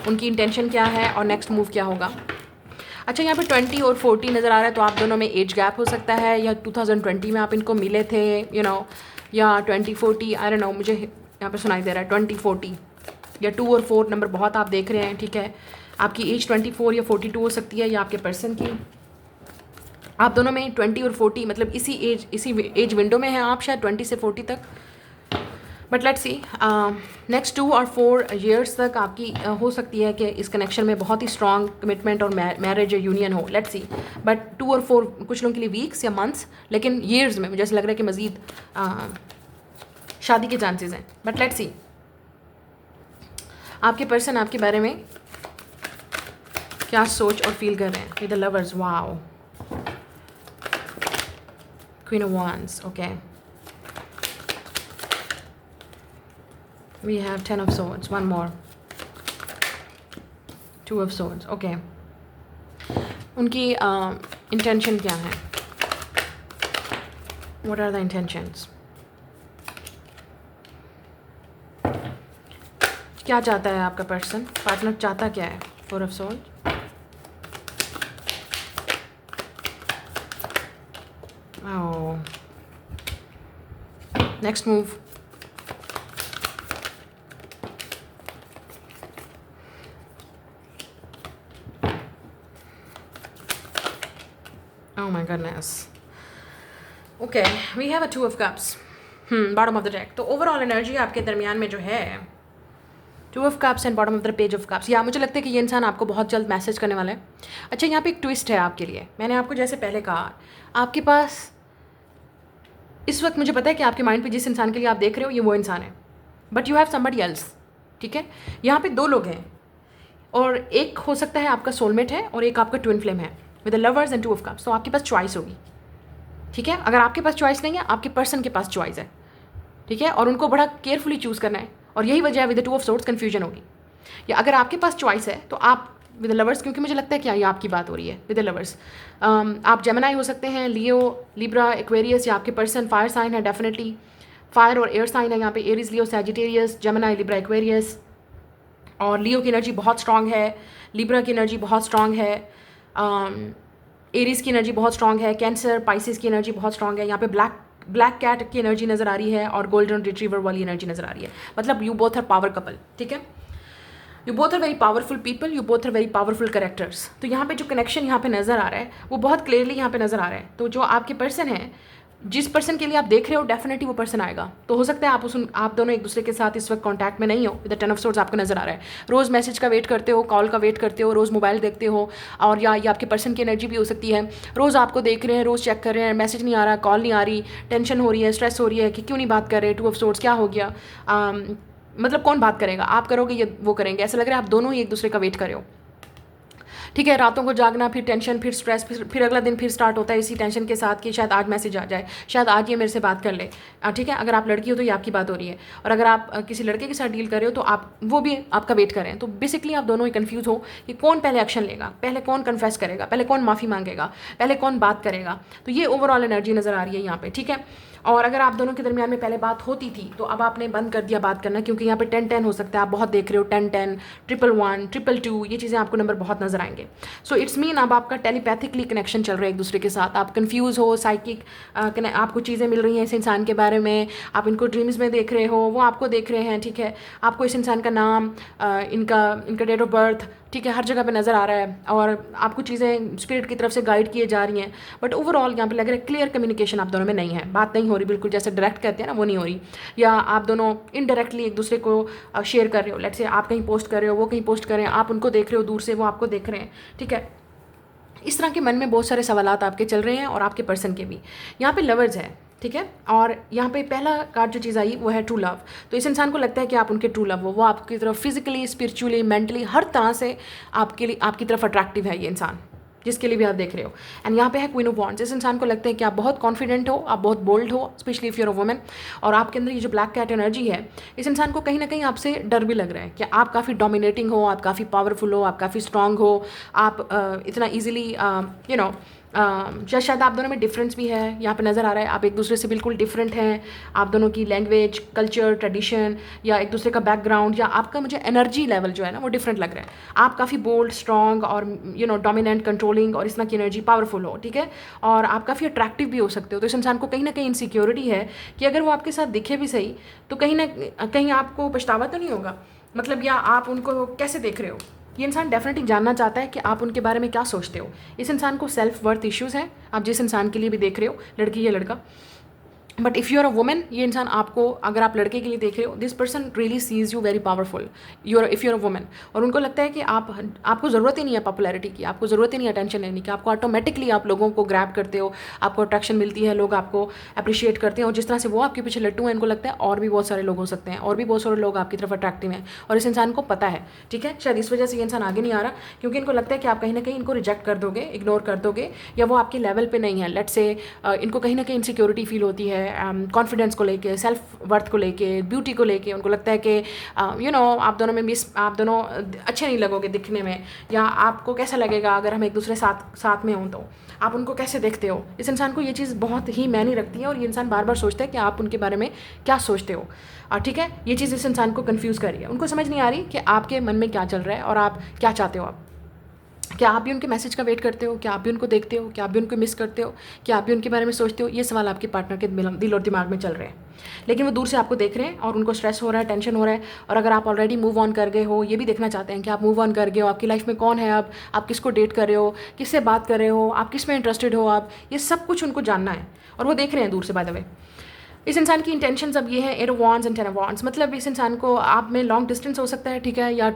[SPEAKER 1] उनकी इंटेंशन क्या है, और नेक्स्ट मूव क्या होगा। अच्छा, यहाँ पे 20 और 40 नज़र आ रहा है, तो आप दोनों में एज गैप हो सकता है, या 2020 में आप इनको मिले थे, या 2040, आई डोंट नो, मुझे यहाँ पे सुनाई दे रहा है 2040, या 2 और 4 नंबर बहुत आप देख रहे हैं, ठीक है। आपकी एज 24 या 42 हो सकती है, या आपके पर्सन की, आप दोनों में 20 और 40, मतलब इसी एज विंडो में हैं आप, शायद 20 से 40 तक, बट लेट्स सी नेक्स्ट 2 और 4 ईयर्स तक आपकी हो सकती है कि इस कनेक्शन में बहुत ही स्ट्रॉन्ग कमिटमेंट और मैरिज या यूनियन हो, लेट्स सी। बट 2 और 4 कुछ लोगों के लिए वीक्स या मंथ्स, लेकिन ईयर्स में मुझे ऐसा लग रहा है कि मज़ीद शादी के चांसेस हैं, बट लेट्स सी आपके पर्सन आपके बारे में क्या सोच और फील कर रहे हैं। With the lovers, wow, Queen of Wands, okay. We have 10 of Swords, one more. 2 of Swords, okay. उनकी intention क्या है? What are the intentions? क्या चाहता है आपका पर्सन, पार्टनर चाहता क्या है? 4 of Swords. Oh. Next move. Oh my goodness. Okay, we have a 2 of Cups. Bottom of the deck. तो ओवरऑल एनर्जी आपके दरमियान में जो है 2 of Cups and bottom of the page of cups, या मुझे लगता है कि ये इंसान आपको बहुत जल्द मैसेज करने वाला है। अच्छा, यहाँ पे एक ट्विस्ट है आपके लिए, मैंने आपको जैसे पहले कहा, आपके पास इस वक्त मुझे पता है कि आपके माइंड पे जिस इंसान के लिए आप देख रहे हो ये वो इंसान है, but you have somebody else, ठीक है। यहाँ पे 2 लोग हैं, और एक हो सकता है आपका सोलमेट है, और एक आपका ट्विन फ्लेम है, with the lovers and 2 of Cups। तो आपके पास चॉइस होगी, ठीक है। अगर आपके पास चॉइस नहीं है, आपके पर्सन के पास चॉइस है, ठीक है, और उनको बड़ा केयरफुली चूज़ करना है, और यही वजह है with the 2 of Swords confusion होगी। या अगर आपके पास चॉइस है तो आप विद द लवर्स, क्योंकि मुझे लगता है क्या ये आपकी बात हो रही है विद द लवर्स, आप जेमिनाई हो सकते हैं, लियो, लिब्रा, एक्वेरियस, या आपके पर्सन फायर साइन है, डेफिनेटली फायर और एयर साइन है यहाँ पे, एरीज, लियो, सैजिटेरियस, जेमिनाई, लिब्रा, एक्वेरियस। और लियो की एनर्जी बहुत स्ट्रॉन्ग है, लिब्रा की एनर्जी बहुत स्ट्रॉन्ग है, एरीज की एनर्जी बहुत स्ट्रॉन्ग है, कैंसर, पाइसिस की एनर्जी बहुत स्ट्रॉन्ग है। यहाँ पे ब्लैक कैट की एनर्जी नज़र आ रही है, और गोल्डन रिट्रीवर वाली एनर्जी नज़र आ रही है। मतलब you both are power couple, ठीक है। You both are very powerful people, you both are very powerful characters. तो यहाँ पे जो कनेक्शन यहाँ पे नज़र आ रहा है वो बहुत क्लियरली यहाँ पे नज़र आ रहा है। तो जो आपके पर्सन हैं जिस पर्सन के लिए आप देख रहे हो डेफिनेटली वो पर्सन आएगा। तो हो सकता है आप दोनों एक दूसरे के साथ इस वक्त कांटेक्ट में नहीं हो। विद द 10 ऑफ सोर्ड्स आपको नजर आ रहा है, रोज़ मैसेज का वेट करते हो, कॉल का वेट करते हो, रोज़ मोबाइल देखते हो, और या ये आपके पर्सन की एनर्जी भी हो सकती है। रोज़ आपको देख रहे हैं, रोज़ चेक कर रहे हैं, मैसेज नहीं आ रहा, कॉल नहीं आ रही, टेंशन हो रही है, स्ट्रेस हो रही है कि क्यों नहीं बात कर रहे, 2 ऑफ सोर्ड्स क्या हो गया, मतलब कौन बात करेगा, आप करोगे या वो करेंगे, ऐसा लग रहा है आप दोनों ही एक दूसरे का वेट कर रहे हो। ठीक है, रातों को जागना, फिर टेंशन, फिर स्ट्रेस, फिर अगला दिन फिर स्टार्ट होता है इसी टेंशन के साथ कि शायद आज मैसेज आ जाए, शायद आज ये मेरे से बात कर ले। ठीक है, अगर आप लड़की हो तो ये आपकी बात हो रही है, और अगर आप किसी लड़के के साथ डील कर रहे हो तो आप वो भी आपका वेट कर रहे हैं। तो बेसिकली आप दोनों ही कन्फ्यूज़ हो कि कौन पहले एक्शन लेगा, पहले कौन कन्फेस करेगा, पहले कौन माफ़ी मांगेगा, पहले कौन बात करेगा। तो ये ओवरऑल एनर्जी नज़र आ रही है यहाँ पे। ठीक है, और अगर आप दोनों के दरमियान में पहले बात होती थी तो अब आपने बंद कर दिया बात करना, क्योंकि यहाँ पे 10-10 हो सकता है, आप बहुत देख रहे हो 10-10, 111, 222, ये चीज़ें आपको नंबर बहुत नजर आएंगे। सो इट्स मीन अब आपका टेलीपैथिकली कनेक्शन चल रहा है एक दूसरे के साथ, आप कंफ्यूज हो, साइकिक आपको चीज़ें मिल रही हैं इस इंसान के बारे में, आप इनको ड्रीम्स में देख रहे हो, वो आपको देख रहे हैं। ठीक है, आपको इस इंसान का नाम, इनका डेट ऑफ बर्थ, ठीक है, हर जगह पे नज़र आ रहा है, और आपको चीज़ें स्पिरिट की तरफ से गाइड किए जा रही हैं। बट ओवरऑल यहाँ पे लग रहा है क्लियर कम्युनिकेशन आप दोनों में नहीं है, बात नहीं हो रही, बिल्कुल जैसे डायरेक्ट कहते हैं ना वो नहीं हो रही, या आप दोनों इनडायरेक्टली एक दूसरे को शेयर कर रहे हो। लेट्स से आप कहीं पोस्ट कर रहे हो, वो कहीं पोस्ट कर रहे हैं, आप उनको देख रहे हो दूर से, वो आपको देख रहे हैं। ठीक है, इस तरह के मन में बहुत सारे सवालात आपके चल रहे हैं, और आपके पर्सन के भी। यहाँ पे लवर्स है, ठीक है, और यहाँ पे पहला कार्ड जो चीज़ आई वो है ट्रू लव। तो इस इंसान को लगता है कि आप उनके ट्रू लव हो, वो आपकी तरफ फिजिकली, स्पिरिचुअली, मेंटली, हर तरह से आपकी तरफ अट्रैक्टिव है ये इंसान, जिसके लिए भी आप देख रहे हो। एंड यहाँ पे है क्वीन ऑफ वॉन्ड्स। इस इंसान को लगता है कि आप बहुत कॉन्फिडेंट हो, आप बहुत बोल्ड हो, specially if you're a woman, और आपके अंदर ये जो ब्लैक कैट एनर्जी है, इस इंसान को कहीं ना कहीं आपसे डर भी लग रहा है कि आप काफ़ी डोमिनेटिंग हो, आप काफ़ी पावरफुल हो, आप काफ़ी स्ट्रांग हो, आप इतना ईजिली या शायद आप दोनों में डिफरेंस भी है, यहाँ पे नज़र आ रहा है आप एक दूसरे से बिल्कुल डिफरेंट हैं। आप दोनों की लैंग्वेज, कल्चर, ट्रेडिशन, या एक दूसरे का बैकग्राउंड, या आपका मुझे एनर्जी लेवल जो है ना वो डिफरेंट लग रहा है। आप काफ़ी बोल्ड, स्ट्रॉन्ग, और डोमिनेंट, कंट्रोलिंग, और इस तरह की एनर्जी, पावरफुल हो। ठीक है, और आप काफ़ी अट्रैक्टिव भी हो सकते हो। तो इस इंसान को कहीं ना कहीं इनसिक्योरिटी है कि अगर वो आपके साथ दिखे भी सही तो कहीं ना कहीं आपको पछतावा तो नहीं होगा, मतलब, या आप उनको कैसे देख रहे हो। ये इंसान डेफिनेटली जानना चाहता है कि आप उनके बारे में क्या सोचते हो। इस इंसान को सेल्फ वर्थ इश्यूज़ हैं, आप जिस इंसान के लिए भी देख रहे हो, लड़की या लड़का। But if you are a woman, ये इंसान आपको, अगर आप लड़के के लिए देख रहे हो, this person really sees you very powerful, if you're a woman, और उनको लगता है कि आपको ज़रूरत ही नहीं है पॉपुलैरिटी की, आपको ज़रूरत ही नहीं है अटेंशन लेने की, आपको ऑटोमेटिकली आप लोगों को ग्रैब करते हो, आपको अट्रैक्शन मिलती है, लोग आपको अप्रिशिएट करते हैं, और जिस तरह से वो आपके पीछे लट्टू हैं, इनको लगता है और भी बहुत सारे लोग हो सकते हैं, और भी बहुत सारे लोग आपकी तरफ अट्रैक्टिव हैं, और इस इंसान को पता है। ठीक है, शायद इस वजह से ये इंसान आगे नहीं आ रहा, क्योंकि इनको लगता है कि आप कहीं ना कहीं इनको रिजेक्ट कर दोगे, इग्नोर कर दोगे, या वो आपके लेवल पे नहीं है। लेट्स से इनको कहीं ना कहीं इनसिक्योरिटी फील होती है, कॉन्फिडेंस को लेके, सेल्फ वर्थ को लेके, ब्यूटी को लेके। उनको लगता है कि आप दोनों में आप दोनों अच्छे नहीं लगोगे दिखने में, या आपको कैसा लगेगा अगर हम एक दूसरे साथ में हों, तो आप उनको कैसे देखते हो। इस इंसान को ये चीज़ बहुत ही मायने रखती है, और ये इंसान बार बार सोचता है कि आप उनके बारे में क्या सोचते हो। ठीक है, ये चीज़ इस इंसान को कन्फ्यूज़ कर रही है। उनको समझ नहीं आ रही कि आपके मन में क्या चल रहा है और आप क्या चाहते हो। आप क्या आप भी उनके मैसेज का वेट करते हो, क्या आप भी उनको देखते हो, क्या आप भी उनको मिस करते हो, क्या आप भी उनके बारे में सोचते हो। ये सवाल आपके पार्टनर के दिल और दिमाग में चल रहे हैं, लेकिन वो दूर से आपको देख रहे हैं, और उनको स्ट्रेस हो रहा है, टेंशन हो रहा है। और अगर आप ऑलरेडी मूव ऑन कर गए हो, ये भी देखना चाहते हैं कि आप मूव ऑन कर गए हो, आपकी लाइफ में कौन है, अब आप किसको डेट कर रहे हो, किससे बात कर रहे हो, आप किस में इंटरेस्टेड हो, आप ये सब कुछ उनको जानना है, और वो देख रहे हैं दूर से। बाय द वे, इस इंसान की इंटेंशंस अब ये है 8 of wands and 10 of wands, मतलब इस इंसान को आप में लॉन्ग डिस्टेंस हो सकता है। ठीक है, या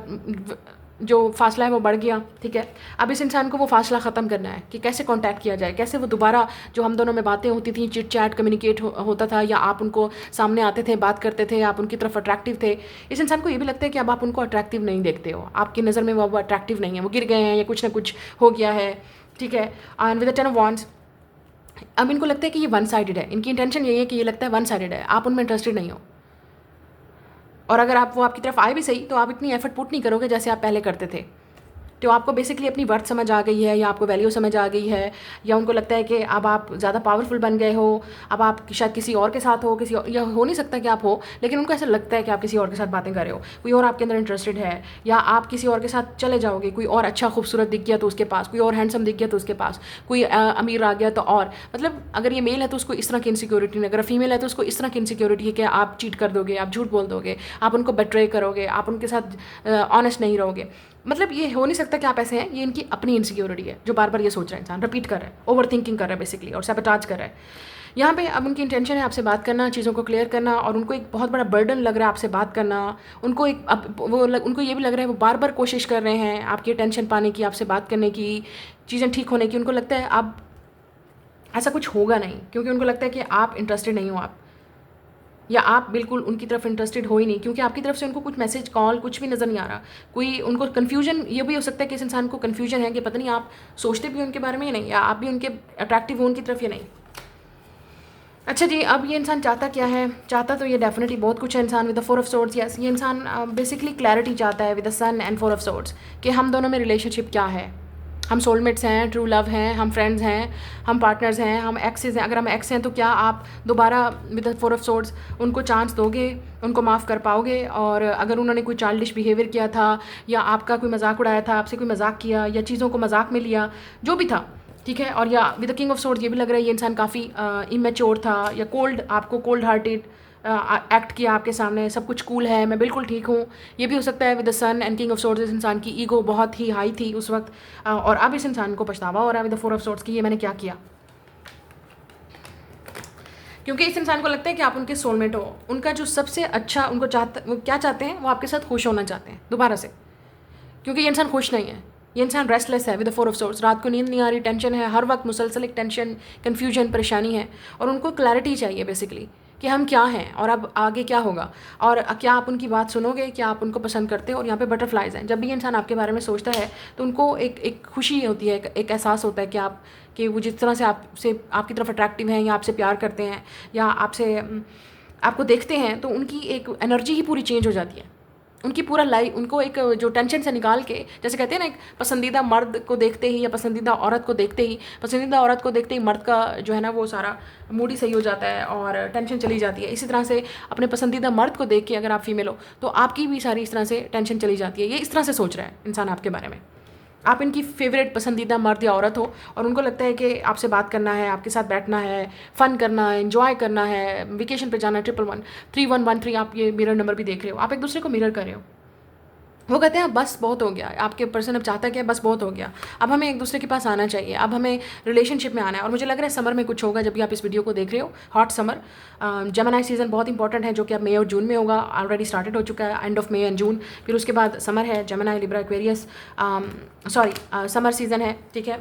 [SPEAKER 1] जो फासला है वो बढ़ गया। ठीक है, अब इस इंसान को वो फासला ख़त्म करना है कि कैसे कांटेक्ट किया जाए, कैसे वो दोबारा जो हम दोनों में बातें होती थी, चिट चैट, कम्युनिकेट होता था, या आप उनको सामने आते थे, बात करते थे, आप उनकी तरफ अट्रैक्टिव थे। इस इंसान को ये भी लगता है कि अब आप उनको अट्रैक्टिव नहीं देखते हो, आपकी नज़र में वो अट्रैक्टिव नहीं है, वो गिर गए हैं, या कुछ ना कुछ हो गया है। ठीक है, and with the 10 of wands, अब इनको लगता है कि ये वन साइडेड है। इनकी इंटेंशन यही है कि ये लगता है वन साइडेड है, आप उनमें इंटरेस्टेड नहीं हो, और अगर आप वो आपकी तरफ आए भी सही तो आप इतनी एफर्ट पुट नहीं करोगे जैसे आप पहले करते थे। तो आपको बेसिकली अपनी वर्थ समझ आ गई है, या आपको वैल्यू समझ आ गई है, या उनको लगता है कि अब आप ज़्यादा पावरफुल बन गए हो, अब आप शायद किसी और के साथ हो, किसी और, या हो नहीं सकता कि आप हो, लेकिन उनको ऐसा लगता है कि आप किसी और के साथ बातें कर रहे हो, कोई और आपके अंदर इंटरेस्टेड है, या आप किसी और के साथ चले जाओगे, कोई और अच्छा खूबसूरत दिख गया तो उसके पास, कोई और हैंडसम दिख गया तो उसके पास, कोई अमीर आ गया तो, और मतलब अगर ये मेल है तो उसको इस तरह की इनसिक्योरिटी नहीं, अगर फीमेल है तो उसको इस तरह की इनसिक्योरिटी है कि आप चीट कर दोगे, आप झूठ बोल दोगे, आप उनको बेट्रे करोगे, आप उनके साथ ऑनेस्ट नहीं रहोगे। मतलब ये हो नहीं सकता कि आप ऐसे हैं, ये इनकी अपनी इनसिक्योरिटी है जो बार बार ये सोच रहा है इंसान, रिपीट कर रहा है, ओवर थिंकिंग कर रहा है बेसिकली, और सैबोटाज कर रहा है। यहाँ पे अब उनकी इंटेंशन है आपसे बात करना, चीज़ों को क्लियर करना, और उनको एक बहुत बड़ा बर्डन लग रहा है आपसे बात करना। उनको एक अब उनको ये भी लग रहा है वो बार बार कोशिश कर रहे हैं आपकी अटेंशन पाने की, आपसे बात करने की, चीज़ें ठीक होने की। उनको लगता है अब ऐसा कुछ होगा नहीं, क्योंकि उनको लगता है कि आप इंटरेस्टेड नहीं हो, आप या आप बिल्कुल उनकी तरफ इंटरेस्टेड हो ही नहीं, क्योंकि आपकी तरफ से उनको कुछ मैसेज कॉल कुछ भी नज़र नहीं आ रहा। कोई उनको कन्फ्यूजन ये भी हो सकता है कि इस इंसान को कन्फ्यूजन है कि पता नहीं आप सोचते भी उनके बारे में या नहीं, या आप भी उनके अट्रैक्टिव हो उनकी तरफ या नहीं। अच्छा जी, अब ये इंसान चाहता क्या है? चाहता तो ये डेफिनेटली बहुत कुछ है इंसान with the 4 of swords. Yes, ये इंसान बेसिकली क्लैरिटी चाहता है with the sun and 4 of swords कि हम दोनों में रिलेशनशिप क्या है। हम सोलमेट्स हैं, ट्रू लव हैं, हम फ्रेंड्स हैं, हम पार्टनर्स हैं, हम एक्सेस हैं। अगर हम एक्स हैं तो क्या आप दोबारा विद द 4 ऑफ सोर्ड्स उनको चांस दोगे, उनको माफ़ कर पाओगे? और अगर उन्होंने कोई चाइल्डिश बिहेवियर किया था, या आपका कोई मजाक उड़ाया था, आपसे कोई मजाक किया, या चीज़ों को मजाक में लिया, जो भी था, ठीक है, और या with the king of swords ये भी लग रहा है ये इंसान काफ़ी इमेच्योर था, या कोल्ड, आपको कोल्ड हार्टेड एक्ट किया आपके सामने, सब कुछ कूल है, मैं बिल्कुल ठीक हूँ। ये भी हो सकता है with the sun and king of swords इस इंसान की ईगो बहुत ही हाई थी उस वक्त, और अब इस इंसान को पछतावा हो रहा है विद द 4 ऑफ सोर्ड्स की, ये मैंने क्या किया। क्योंकि इस इंसान को लगता है कि आप उनके सोलमेट हो। उनका जो सबसे अच्छा उनको वो क्या चाहते हैं, वो आपके साथ खुश होना चाहते हैं दोबारा से, क्योंकि ये इंसान खुश नहीं है। ये इंसान रेस्टलेस है विद द 4 ऑफ सोर्ड्स। रात को नींद नहीं आ रही, टेंशन है, हर वक्त मुसलसल एक टेंशन, कन्फ्यूजन, परेशानी है, और उनको क्लैरिटी चाहिए बेसिकली कि हम क्या हैं और अब आगे क्या होगा, और क्या आप उनकी बात सुनोगे, क्या आप उनको पसंद करते हो। और यहाँ पे बटरफ्लाइज हैं। जब भी ये इंसान आपके बारे में सोचता है तो उनको एक खुशी होती है, एक एहसास होता है कि आप कि वो जिस तरह से आपकी तरफ अट्रैक्टिव हैं, या आपसे प्यार करते हैं, या आपको देखते हैं, तो उनकी एक एनर्जी ही पूरी चेंज हो जाती है। उनकी पूरा लाइफ, उनको एक जो टेंशन से निकाल के, जैसे कहते हैं ना, एक पसंदीदा मर्द को देखते ही, या पसंदीदा औरत को देखते ही मर्द का जो है ना वो सारा मूड ही सही हो जाता है और टेंशन चली जाती है। इसी तरह से अपने पसंदीदा मर्द को देख के अगर आप फीमेल हो तो आपकी भी सारी इस तरह से टेंशन चली जाती है। ये इस तरह से सोच रहा है इंसान आपके बारे में। आप इनकी फेवरेट पसंदीदा मर्द या औरत हो, और उनको लगता है कि आपसे बात करना है, आपके साथ बैठना है, फ़न करना है, एंजॉय करना है, वेकेशन पे जाना है। 1113 आप ये मिरर नंबर भी देख रहे हो, आप एक दूसरे को मिरर कर रहे हो। वो कहते हैं बस बहुत हो गया, आपके पर्सन अब चाहता है कि बस बहुत हो गया, अब हमें एक दूसरे के पास आना चाहिए, अब हमें रिलेशनशिप में आना है। और मुझे लग रहा है समर में कुछ होगा जब भी आप इस वीडियो को देख रहे हो। हॉट समर, जेमिनी सीज़न बहुत इंपॉर्टेंट है, जो कि अब मई और जून में होगा। ऑलरेडी स्टार्टेड हो चुका है, end of May and June. फिर उसके बाद समर है, Gemini, Libra, Aquarius, summer season है, ठीक है।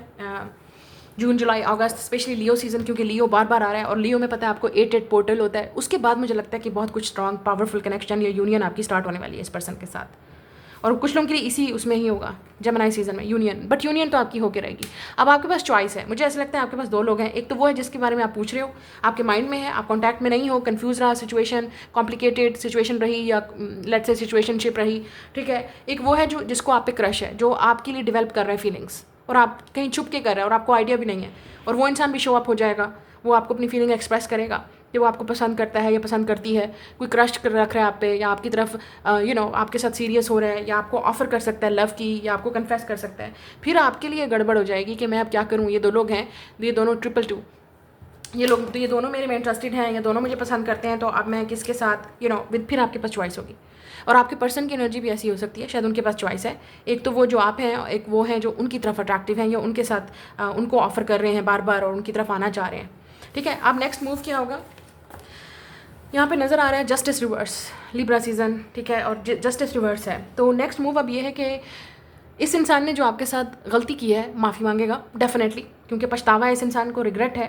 [SPEAKER 1] जून, जुलाई, अगस्त, स्पेशली लियो सीज़न, क्योंकि लियो बार बार आ रहा है, और लियो में पता है आपको 8 पोर्टल होता है। उसके बाद मुझे लगता है कि बहुत कुछ स्ट्रॉन्ग पावरफुल कनेक्शन या यूनियन आपकी स्टार्ट होने वाली है इस पर्सन के साथ, और कुछ लोगों के लिए इसी उसमें ही होगा, जेमिनी सीज़न में यूनियन। बट यूनियन तो आपकी होके रहेगी। अब आपके पास चॉइस है। मुझे ऐसा लगता है आपके पास 2 लोग हैं। एक तो वो है जिसके बारे में आप पूछ रहे हो, आपके माइंड में है, आप कॉन्टैक्ट में नहीं हो, कन्फ्यूज़ रहा, सिचुएशन कॉम्प्लिकेटेड सिचुएशन रही, या लेट्स से सिचुएशनशिप रही, ठीक है। एक वो है जो जिसको आप पे क्रश है, जो आपके लिए डेवलप कर रहा है फीलिंग्स, और आप कहीं छुप के कर रहे हैं और आपको आइडिया भी नहीं है। और वो इंसान भी शो अप हो जाएगा, वो आपको अपनी फीलिंग एक्सप्रेस करेगा कि वो आपको पसंद करता है या पसंद करती है, कोई क्रश कर रख रहा है आप पे, या आपकी तरफ आपके साथ सीरियस हो रहा है, या आपको ऑफर कर सकता है लव की, या आपको कन्फेस कर सकता है। फिर आपके लिए गड़बड़ हो जाएगी कि मैं अब क्या करूँ। ये 2 लोग हैं, ये दोनों 222, ये दोनों मेरे में इंटरेस्टेड हैं, या दोनों मुझे पसंद करते हैं, तो अब मैं किसके साथ फिर आपके पास चॉइस होगी। और आपके पर्सन की एनर्जी भी ऐसी हो सकती है, शायद उनके पास चॉइस है। एक तो वो जो आप हैं, एक वो हैं जो उनकी तरफ अट्रैक्टिव हैं, या उनके साथ उनको ऑफर कर रहे हैं बार बार, और उनकी तरफ आना चाह रहे हैं, ठीक है। अब नेक्स्ट मूव क्या होगा? यहाँ पे नज़र आ रहा है जस्टिस रिवर्स, लिब्रा सीज़न, ठीक है, और जस्टिस रिवर्स है। तो नेक्स्ट मूव अब ये है कि इस इंसान ने जो आपके साथ गलती की है, माफ़ी मांगेगा डेफिनेटली, क्योंकि पछतावा है इस इंसान को, रिग्रेट है।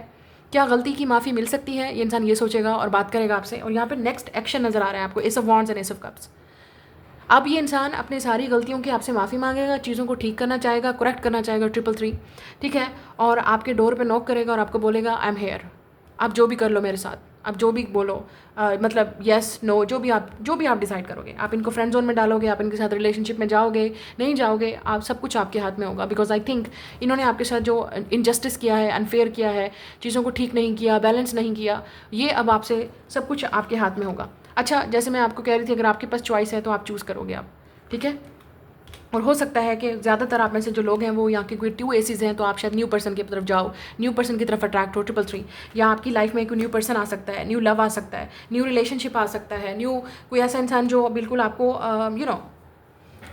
[SPEAKER 1] क्या गलती की माफ़ी मिल सकती है, ये इंसान ये सोचेगा और बात करेगा आपसे। और यहाँ पे नेक्स्ट एक्शन नज़र आ रहा है आपको, S of wands and S of cups. अब ये इंसान अपने सारी गलतियों की आपसे माफ़ी मांगेगा, चीज़ों को ठीक करना चाहेगा, करेक्ट करना चाहेगा, 333, ठीक है। और आपके डोर पे नॉक करेगा और आपको बोलेगा आई एम हेयर, आप जो भी कर लो मेरे साथ, आप जो भी बोलो, मतलब येस नो, जो भी आप डिसाइड करोगे। आप इनको फ्रेंड जोन में डालोगे, आप इनके साथ रिलेशनशिप में जाओगे, नहीं जाओगे, आप सब कुछ आपके हाथ में होगा। बिकॉज आई थिंक इन्होंने आपके साथ जो इनजस्टिस किया है, अनफेयर किया है, चीज़ों को ठीक नहीं किया, बैलेंस नहीं किया, ये अब आपसे सब कुछ आपके हाथ में होगा। अच्छा, जैसे मैं आपको कह रही थी, अगर आपके पास चॉइस है तो आप चूज़ करोगे आप, ठीक है। और हो सकता है कि ज़्यादातर आप में से जो लोग हैं वो यहाँ के कोई 2 एसीज हैं, तो आप शायद न्यू पर्सन की तरफ जाओ, न्यू पर्सन की तरफ अट्रैक्ट हो, 333, या आपकी लाइफ में कोई न्यू पर्सन आ सकता है, न्यू लव आ सकता है, न्यू रिलेशनशिप आ सकता है, न्यू कोई ऐसा इंसान जो बिल्कुल आपको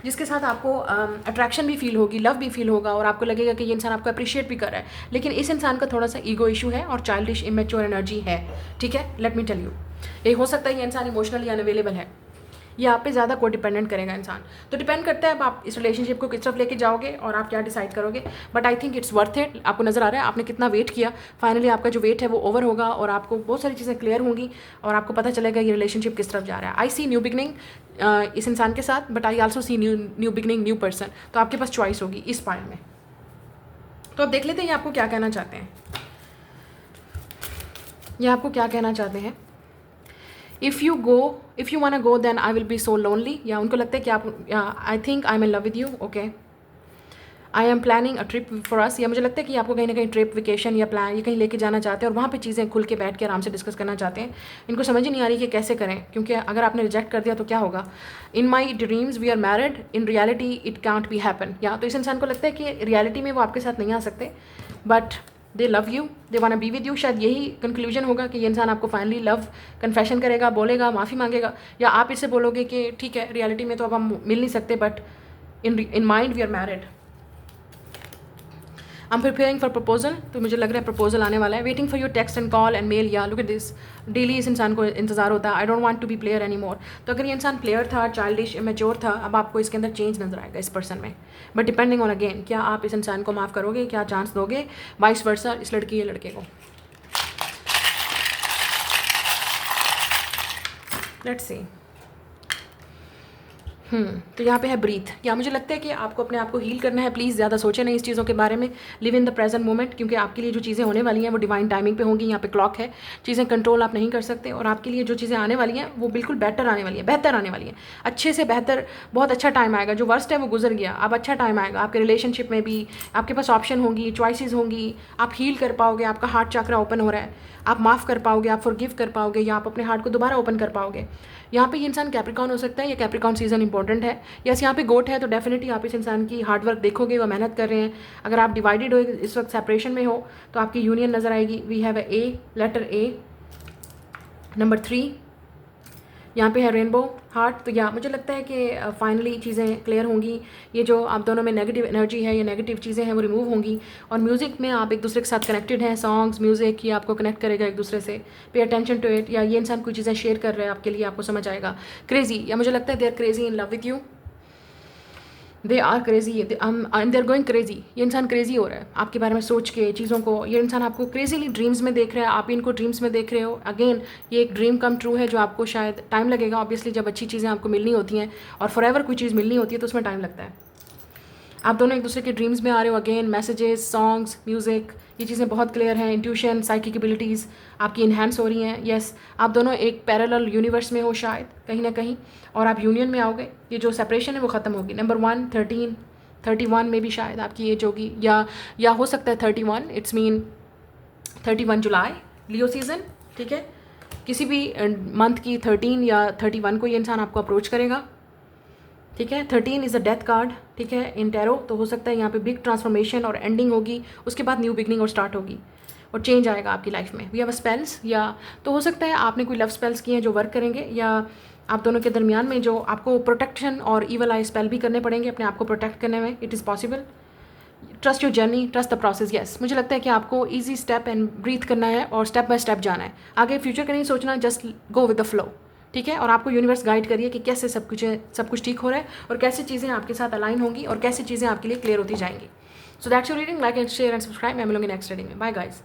[SPEAKER 1] जिसके साथ आपको अट्रैक्शन भी फील होगी, लव भी फील होगा और आपको लगेगा कि ये इंसान आपको अप्रिशिएट भी कर रहा है। लेकिन इस इंसान का थोड़ा सा ईगो इशू है और चाइल्डिश इमेच्योर एनर्जी है, ठीक है। लेट मी टेल यू, ये हो सकता है ये इंसान इमोशनली अनअवेलेबल है, ये आप पे ज़्यादा को डिपेंडेंट करेगा इंसान। तो डिपेंड करता है अब आप इस रिलेशनशिप को किस तरफ लेके जाओगे और आप क्या डिसाइड करोगे। But I think it's worth it. आपको नज़र आ रहा है आपने कितना वेट किया, फाइनली आपका जो वेट है वो ओवर होगा और आपको बहुत सारी चीज़ें क्लियर होंगी और आपको पता चलेगा ये रिलेशनशिप किस तरफ जा रहा है। आई सी न्यू बिगनिंग इस इंसान के साथ, but I also see new beginning, new person. तो आपके पास चॉइस होगी इस पॉइंट में। तो अब देख लेते हैं ये आपको क्या कहना चाहते हैं, ये आपको क्या कहना चाहते हैं। If you want go then I will be so lonely, या उनको लगता है कि आप I think I am in love with you, okay, I am planning a trip for us, या मुझे लगता है कि आपको कहीं ना कहीं ट्रिप, वेकेशन या प्लान ये कहीं लेके जाना चाहते हैं और वहाँ पे चीज़ें खुल के बैठ के आराम से डिस्कस करना चाहते हैं। इनको समझ ही नहीं आ रही कि कैसे करें, क्योंकि अगर आपने रिजेक्ट कर दिया तो क्या होगा। In my dreams we are married, in reality it can't be happen, या तो इस इंसान को लगता है कि रियलिटी में वो आपके साथ नहीं आ सकते, but they love you, they wanna be with you. शायद यही कंक्लूजन होगा कि ये इंसान आपको फाइनली लव कन्फेशन करेगा, बोलेगा, माफ़ी मांगेगा, या आप इससे बोलोगे कि ठीक है रियलिटी में तो अब हम मिल नहीं सकते, but in mind we are married. I am preparing for proposal, तो मुझे लग रहा है प्रपोजल आने वाला है। Waiting for your text and call and mail, या लुक एट दिस, डेली इस इंसान को इंतजार होता है। I don't want to be player any more. तो अगर ये इंसान प्लेयर था, चाइल्डिश, इमेच्योर था, अब आपको इसके अंदर चेंज नजर आएगा इस पर्सन में। बट डिपेंडिंग ऑन अगेन, क्या आप इस इंसान को माफ़ करोगे, क्या चांस दोगे, वाइस वर्सा इस लड़की या लड़के को। Let's see. तो यहाँ पे है ब्रीथ, या मुझे लगता है कि आपको अपने आप को हील करना है। प्लीज़ ज़्यादा सोचें नहीं इस चीज़ों के बारे में, live in the present moment, क्योंकि आपके लिए जो चीज़ें होने वाली हैं वो डिवाइन टाइमिंग पे होंगी। यहाँ पे क्लॉक है, चीज़ें कंट्रोल आप नहीं कर सकते, और आपके लिए जो चीज़ें आने वाली हैं वो बिल्कुल बेटर आने वाली है, बेहतर आने वाली है, अच्छे से बेहतर, बहुत अच्छा टाइम आएगा। जो वर्स्ट है वो गुजर गया, अब अच्छा टाइम आएगा। आपके रिलेशनशिप में भी आपके पास ऑप्शन होंगी, चॉइसेस होंगी, आप हील कर पाओगे, आपका हार्ट चक्रा ओपन हो रहा है, आप माफ़ कर पाओगे, आप फॉरगिव कर पाओगे, या आप अपने हार्ट को दोबारा ओपन कर पाओगे। यहाँ पे ये इंसान कैप्रिकॉर्न हो सकता है, ये कैप्रिकॉर्न सीजन इंपॉर्टेंट है। यस, यहाँ पे गोट है, तो डेफिनेटली आप इस इंसान की हार्ड वर्क देखोगे, वो मेहनत कर रहे हैं। अगर आप डिवाइडेड हो, इस वक्त सेपरेशन में हो, तो आपकी यूनियन नज़र आएगी। We have A, letter A, number 3, यहाँ पे है रेनबो हार्ट। तो या मुझे लगता है कि फाइनली चीज़ें क्लियर होंगी। ये जो आप दोनों में नेगेटिव एनर्जी है, ये नेगेटिव चीज़ें हैं वो रिमूव होंगी, और म्यूज़िक में आप एक दूसरे के साथ कनेक्टेड हैं। सॉन्ग्स, म्यूज़िक, ये आपको कनेक्ट करेगा एक दूसरे से। पे अटेंशन टू इट, या ये इंसान कोई चीज़ें शेयर कर रहे हैं आपके लिए, आपको समझ आएगा। क्रेजी, या मुझे लगता है they are crazy in love with you, they are crazy and they are going crazy. ये इंसान क्रेजी हो रहा है आपके बारे में सोच के, चीज़ों को। ये इंसान आपको क्रेजीली ड्रीम्स में देख रहा है, आप इनको ड्रीम्स में देख रहे हो। अगेन ये एक ड्रीम कम ट्रू है, जो आपको शायद टाइम लगेगा। ऑब्वियसली जब अच्छी चीज़ें आपको मिलनी होती हैं और फॉर एवर कोई चीज़ मिलनी होती है तो उसमें टाइम लगता है। आप दोनों एक दूसरे के ड्रीम्स में आ रहे हो। अगेन मैसेजेस, सॉन्ग्स, म्यूज़िक, ये चीज़ें बहुत क्लियर हैं। इंट्यूशन, साइकिक एबिलिटीज़ आपकी इन्हेंस हो रही हैं। येस, आप दोनों एक पैरेलल यूनिवर्स में हो शायद कहीं ना कहीं, और आप यूनियन में आओगे। ये जो सेपरेशन है वो ख़त्म होगी। नंबर 1, 13, 31 में भी शायद आपकी एज होगी, या हो सकता है 31, it's mean 31 July, Leo season, ठीक है। किसी भी मंथ की 13 या 31 को ये इंसान आपको अप्रोच करेगा, ठीक है। 13 इज़ अ डेथ कार्ड, ठीक है, इन टैरो। तो हो सकता है यहाँ पे बिग ट्रांसफॉर्मेशन और एंडिंग होगी, उसके बाद न्यू बिगनिंग और स्टार्ट होगी और चेंज आएगा आपकी लाइफ में। वी हैव स्पेल्स, या तो हो सकता है आपने कोई लव स्पेल्स किए हैं जो वर्क करेंगे, या आप दोनों के दरमियान में जो आपको प्रोटेक्शन और ईवल आई स्पेल भी करने पड़ेंगे अपने आप को प्रोटेक्ट करने में। It is possible. Trust your journey, trust the process. Yes, मुझे लगता है कि आपको ईजी स्टेप एंड ब्रीथ करना है और स्टेप बाय स्टेप जाना है। आगे फ्यूचर का नहीं सोचना, just go with the flow, ठीक है। और आपको यूनिवर्स गाइड करिए कि कैसे सब कुछ ठीक हो रहा है और कैसे चीज़ें आपके साथ अलाइन होंगी और कैसे चीज़ें आपके लिए क्लियर होती जाएंगी। So that's your reading. Like and share and subscribe. मैं मिलूंगी नेक्स्ट रीडिंग में। Bye guys.